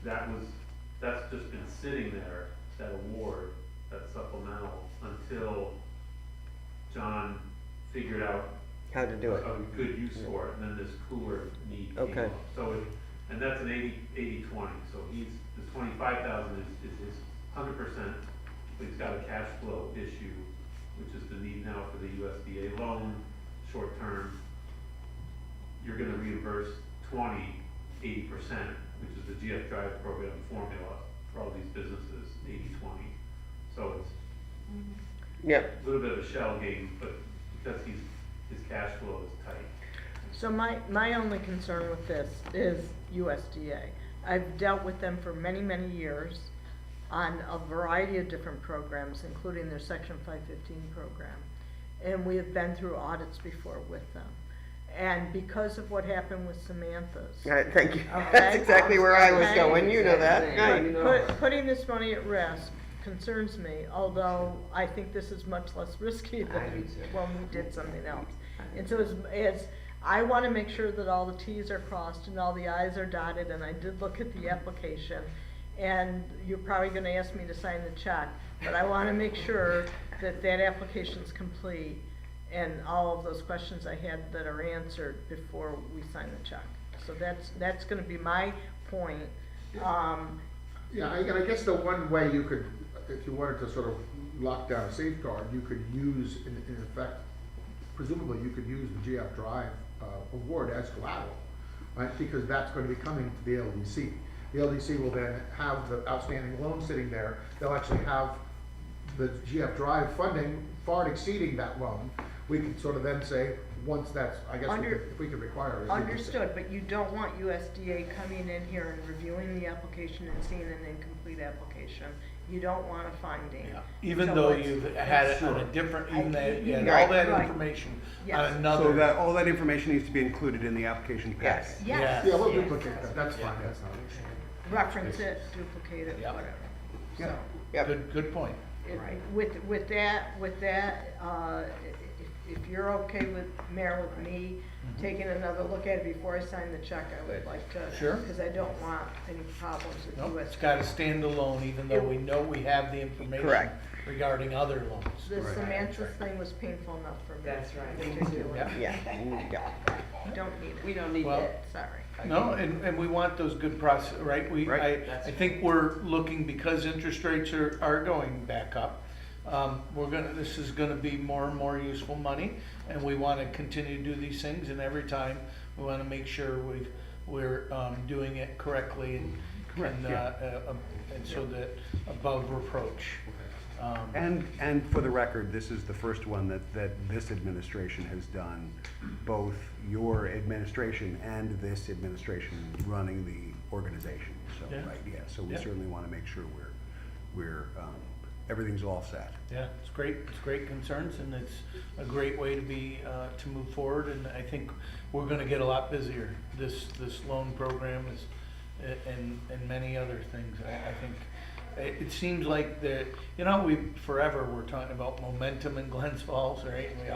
That's just been sitting there, that award, that supplemental, until John figured out How to do it. a good use for it, and then this cooler need came Okay. up. So and that's an 80-20, so the 25,000 is his 100%, but he's got a cash flow issue, which is the need now for the USDA loan, short term. You're gonna reimburse 80%, which is the GF Drive program formula for all these businesses, 80-20. So it's Yep, a little bit of a shell game, but because his cash flow is tight. So my only concern with this is USDA. I've dealt with them for many, many years on a variety of different programs, including their Section 515 program. And we have been through audits before with them. And because of what happened with Samantha's, all right, thank you. Okay. That's exactly where I was Okay. going, you know that, right? putting this money at risk concerns me, although I think this is much less risky than when we did something else. And so as I want to make sure that all the Ts are crossed and all the Is are dotted, and I did look at the application, and you're probably going to ask me to sign the check, but I want to make sure that that application's complete and all of those questions I had that are answered before we sign the check. So that's going to be my point. Yeah, and I guess the one way you could, if you wanted to sort of lock down a safeguard, you could use, in effect, presumably you could use the GF Drive award as collateral, right? Because that's going to be coming to the LDC. The LDC will then have the outstanding loan sitting there. They'll actually have the GF Drive funding far exceeding that loan. We could sort of then say, once that's, I guess, if we could require it. Understood, but you don't want USDA coming in here and reviewing the application and seeing an incomplete application. You don't want a finding. Yeah. Even So though let's- you've had it on a different, even that, you had Right, all that right. information Yes. on another. So that, all that information needs to be included in the application packet. Yes. Yes. Yeah, we'll duplicate that, that's fine, that's not an issue. Reference it, duplicate it, Yeah. whatever. Yeah. So, Yep. Good point. With that, if you're okay with, Mayor, with me taking another look at it before I sign the check, I would like to. Sure. Because I don't want any problems with Nope, US. it's gotta stand alone, even though we know we have the information Correct. regarding other loans. The Samantha thing was painful enough for me. That's right. to Me do too. it. Yeah. Yeah. You don't need it. We don't need Well, that. Sorry. No, and we want those good process, right? Right. I think we're looking, because interest rates are going back up, this is gonna be more and more useful money, and we wanna continue to do these things, and every time, we wanna make sure we're doing it correctly and so that above reproach. And for the record, this is the first one that this administration has done, both your administration and this administration running the organization. So, Yeah. right, yeah, so we Yeah. certainly want to make sure we're everything's all set. Yeah, it's great concerns, and it's a great way to be, to move forward, and I think we're gonna get a lot busier. This loan program is, and many other things, I think. It seems like forever we're talking about momentum in Glens Falls, right? And we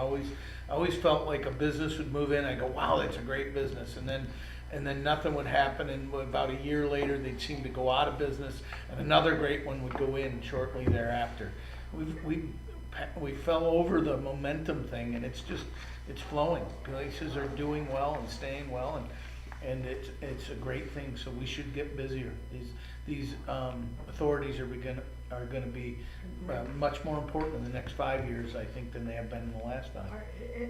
always felt like a business would move in, I go, wow, that's a great business, and then nothing would happen, and about a year later, they'd seem to go out of business, and another great one would go in shortly thereafter. We fell over the momentum thing, and it's flowing. Places are doing well and staying well, and it's a great thing, so we should get busier. These authorities are gonna be much more important in the next 5 years, I think, than they have been in the last 5.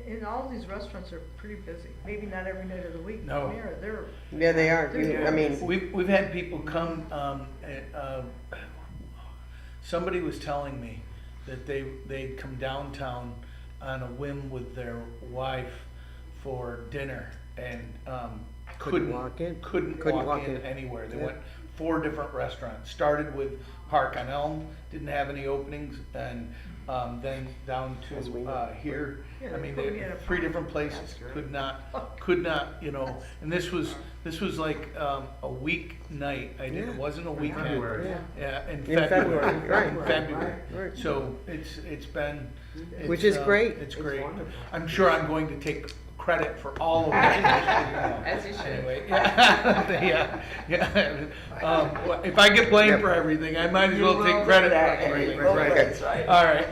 And all these restaurants are pretty busy, maybe not every night of the week. No. They're. Yeah, they are. They're- I mean, We've had people come, somebody was telling me that they'd come downtown on a whim with their wife for dinner, and Couldn't walk in. Couldn't walk in anywhere. They went 4 different restaurants. Started with Park on Elm, didn't have any openings, and then down As we to know. here. Yeah, I mean, they put they me at a 3 different places. Could not, and this was like a weeknight. It wasn't a weekend. February. Yeah, in In February, February. right. In February. Right. So it's been. Which is great. It's great. I'm sure I'm going to take credit for all of it. As you should. Anyway, yeah. Well, if I get blamed for everything, I might as well take credit for everything. Right. All right,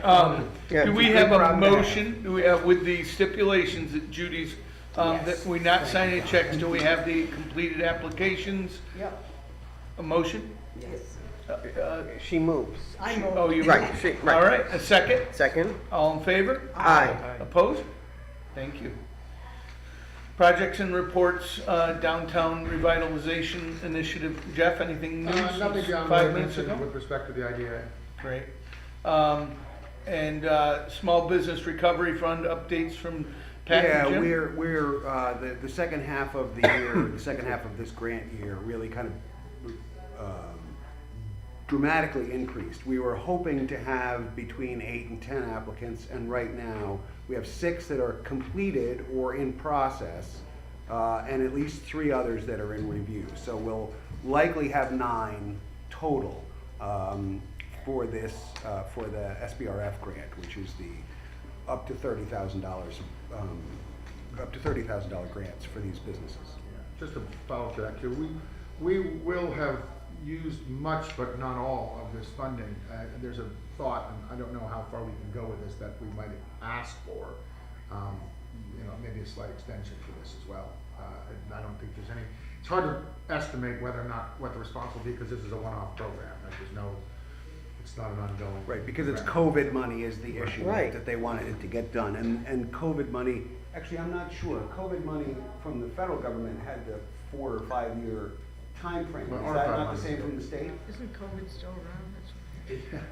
Yeah. do we have a motion, with the stipulations that Judy's, that we not sign any checks till we have the completed applications? Yep. A motion? Yes. she moves. I know. Oh, you. Right, right. All right, a second? Second? All in favor? Aye. Opposed? Thank you. Projects and reports, downtown revitalization initiative. Jeff, anything new since Nothing beyond 5 what I minutes mentioned ago? with respect to the IDA. Great. And small business recovery fund updates from Pat and Yeah, Jim? we're the second half of the year, the second half of this grant year really kind of dramatically increased. We were hoping to have between 8 and 10 applicants, and right now we have 6 that are completed or in process, and at least 3 others that are in review. So we'll likely have 9 total for this for the SBRF grant, which is the up to $30,000 grants for these businesses. Just to follow to that too, we will have used much but not all of this funding. There's a thought, and I don't know how far we can go with this, that we might ask for, maybe a slight extension for this as well. I don't think there's any, it's hard to estimate whether or not, what the response will be, because this is a one-off program. It's not an ongoing. Right, because it's program. COVID money is the issue, Right. that they wanted it to get done. And COVID money, actually, I'm not sure. COVID money from the federal government had the 4 or 5 year time frame. Well, Is our that federal not the money. same from the state? Isn't COVID still around?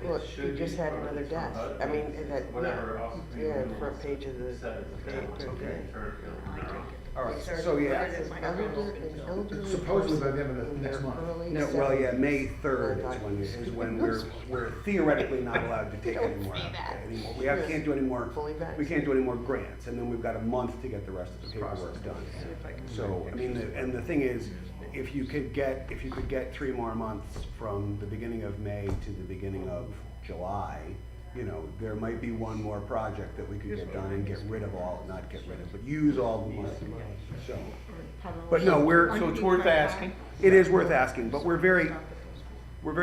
Well, you just had another death. I mean, Whatever else. yeah, front page of the Said it's paper. okay. All right, so yeah. Supposedly by the end of the next month. No, well, yeah, May 3rd is when we're theoretically not allowed to take any more. We can't do any more. Fully We can't do any more grants, and then we've got a month to get the rest of the paperwork done. So, I mean, and the thing is, if you could get 3 more months from the beginning of May to the beginning of July, you know, there might be one more project that we could get done and get rid of all, not get rid of, but use all the money. So, but no, So it's worth asking. it is worth asking, but we're very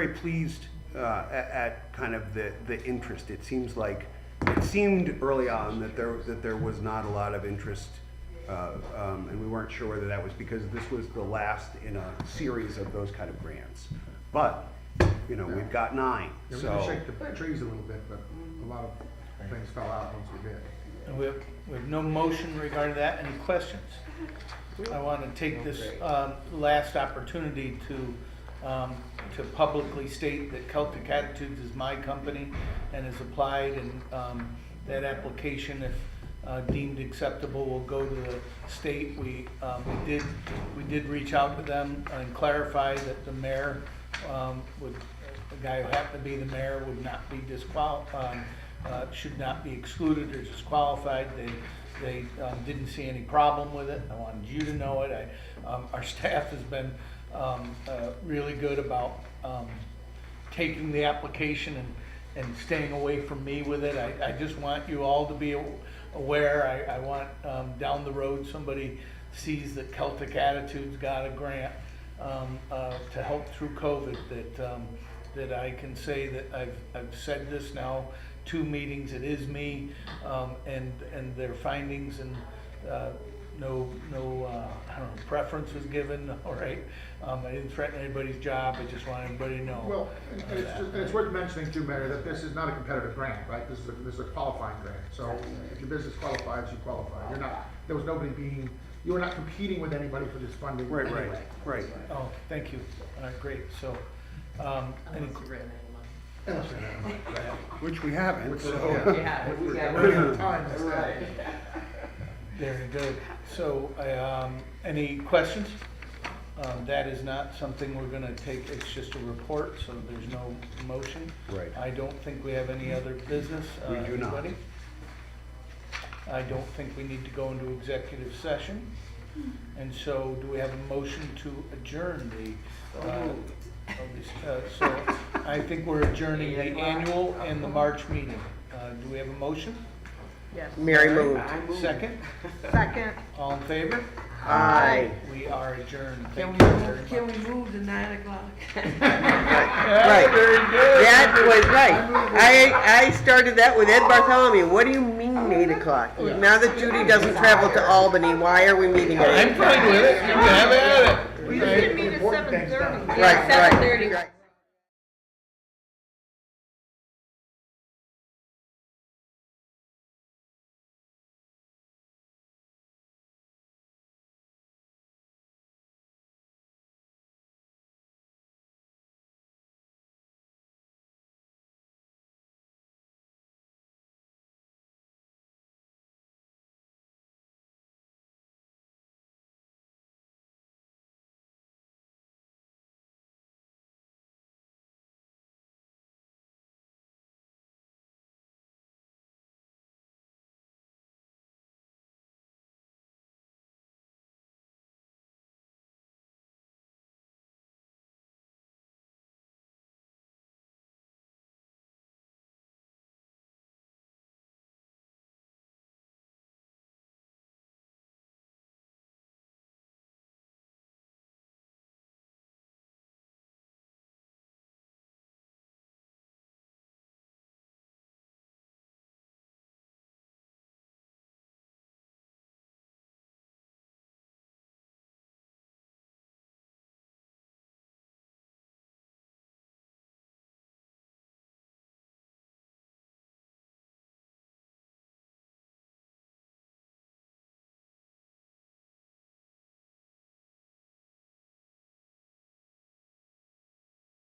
pleased at kind of the interest. It seemed early on that there was not a lot of interest, and we weren't sure whether that was because this was the last in a series of those kind of grants. But, you know, we've got 9, Yeah, we so. can shake the trees a little bit, but a lot of things fell out once we did. And we have no motion regarding that. Any questions? I want to take this last opportunity to publicly state that Celtic Attitudes is my company and has applied, and that application, if deemed acceptable, will go to the state. We did reach out to them and clarify that the mayor the guy who happened to be the mayor would not be disqualified, should not be excluded or disqualified. They didn't see any problem with it. I wanted you to know it. Our staff has been really good about taking the application and staying away from me with it. I just want you all to be aware. I want down the road somebody sees that Celtic Attitudes got a grant to help through COVID, that I can say that I've said this now 2 meetings, it is me, and their findings, and no I don't know, preference was given, all right? I didn't threaten anybody's job, I just want everybody to know. Well, and it's worth mentioning too, Mayor, that this is not a competitive grant, right? This is a qualifying grant. So if your business qualifies, you qualify. There was nobody you were not competing with anybody for this funding anyway. Right. Oh, thank you. All right, great. So, any, Which we haven't, so. We're out of time, that's right. very good. So, any questions? That is not something we're gonna take, it's just a report, so there's no motion. Right. I don't think we have any other business. We do not. Anybody? I don't think we need to go into executive session. And so, do we have a motion to adjourn so I think we're adjourning the annual and the March meeting. Do we have a motion? Yes. Mary moved. Second? Second. All in favor? Aye. We are adjourned. Can Thank you very much. we move to 9 o'clock? Right. Very good. That was right. I started that with Ed Bartholomew. What do you mean 8 o'clock? Now that Judy doesn't travel to Albany, why are we meeting at 8? I'm fine with it. You can have at it. We didn't meet at 7:30. Right, 7:30. right.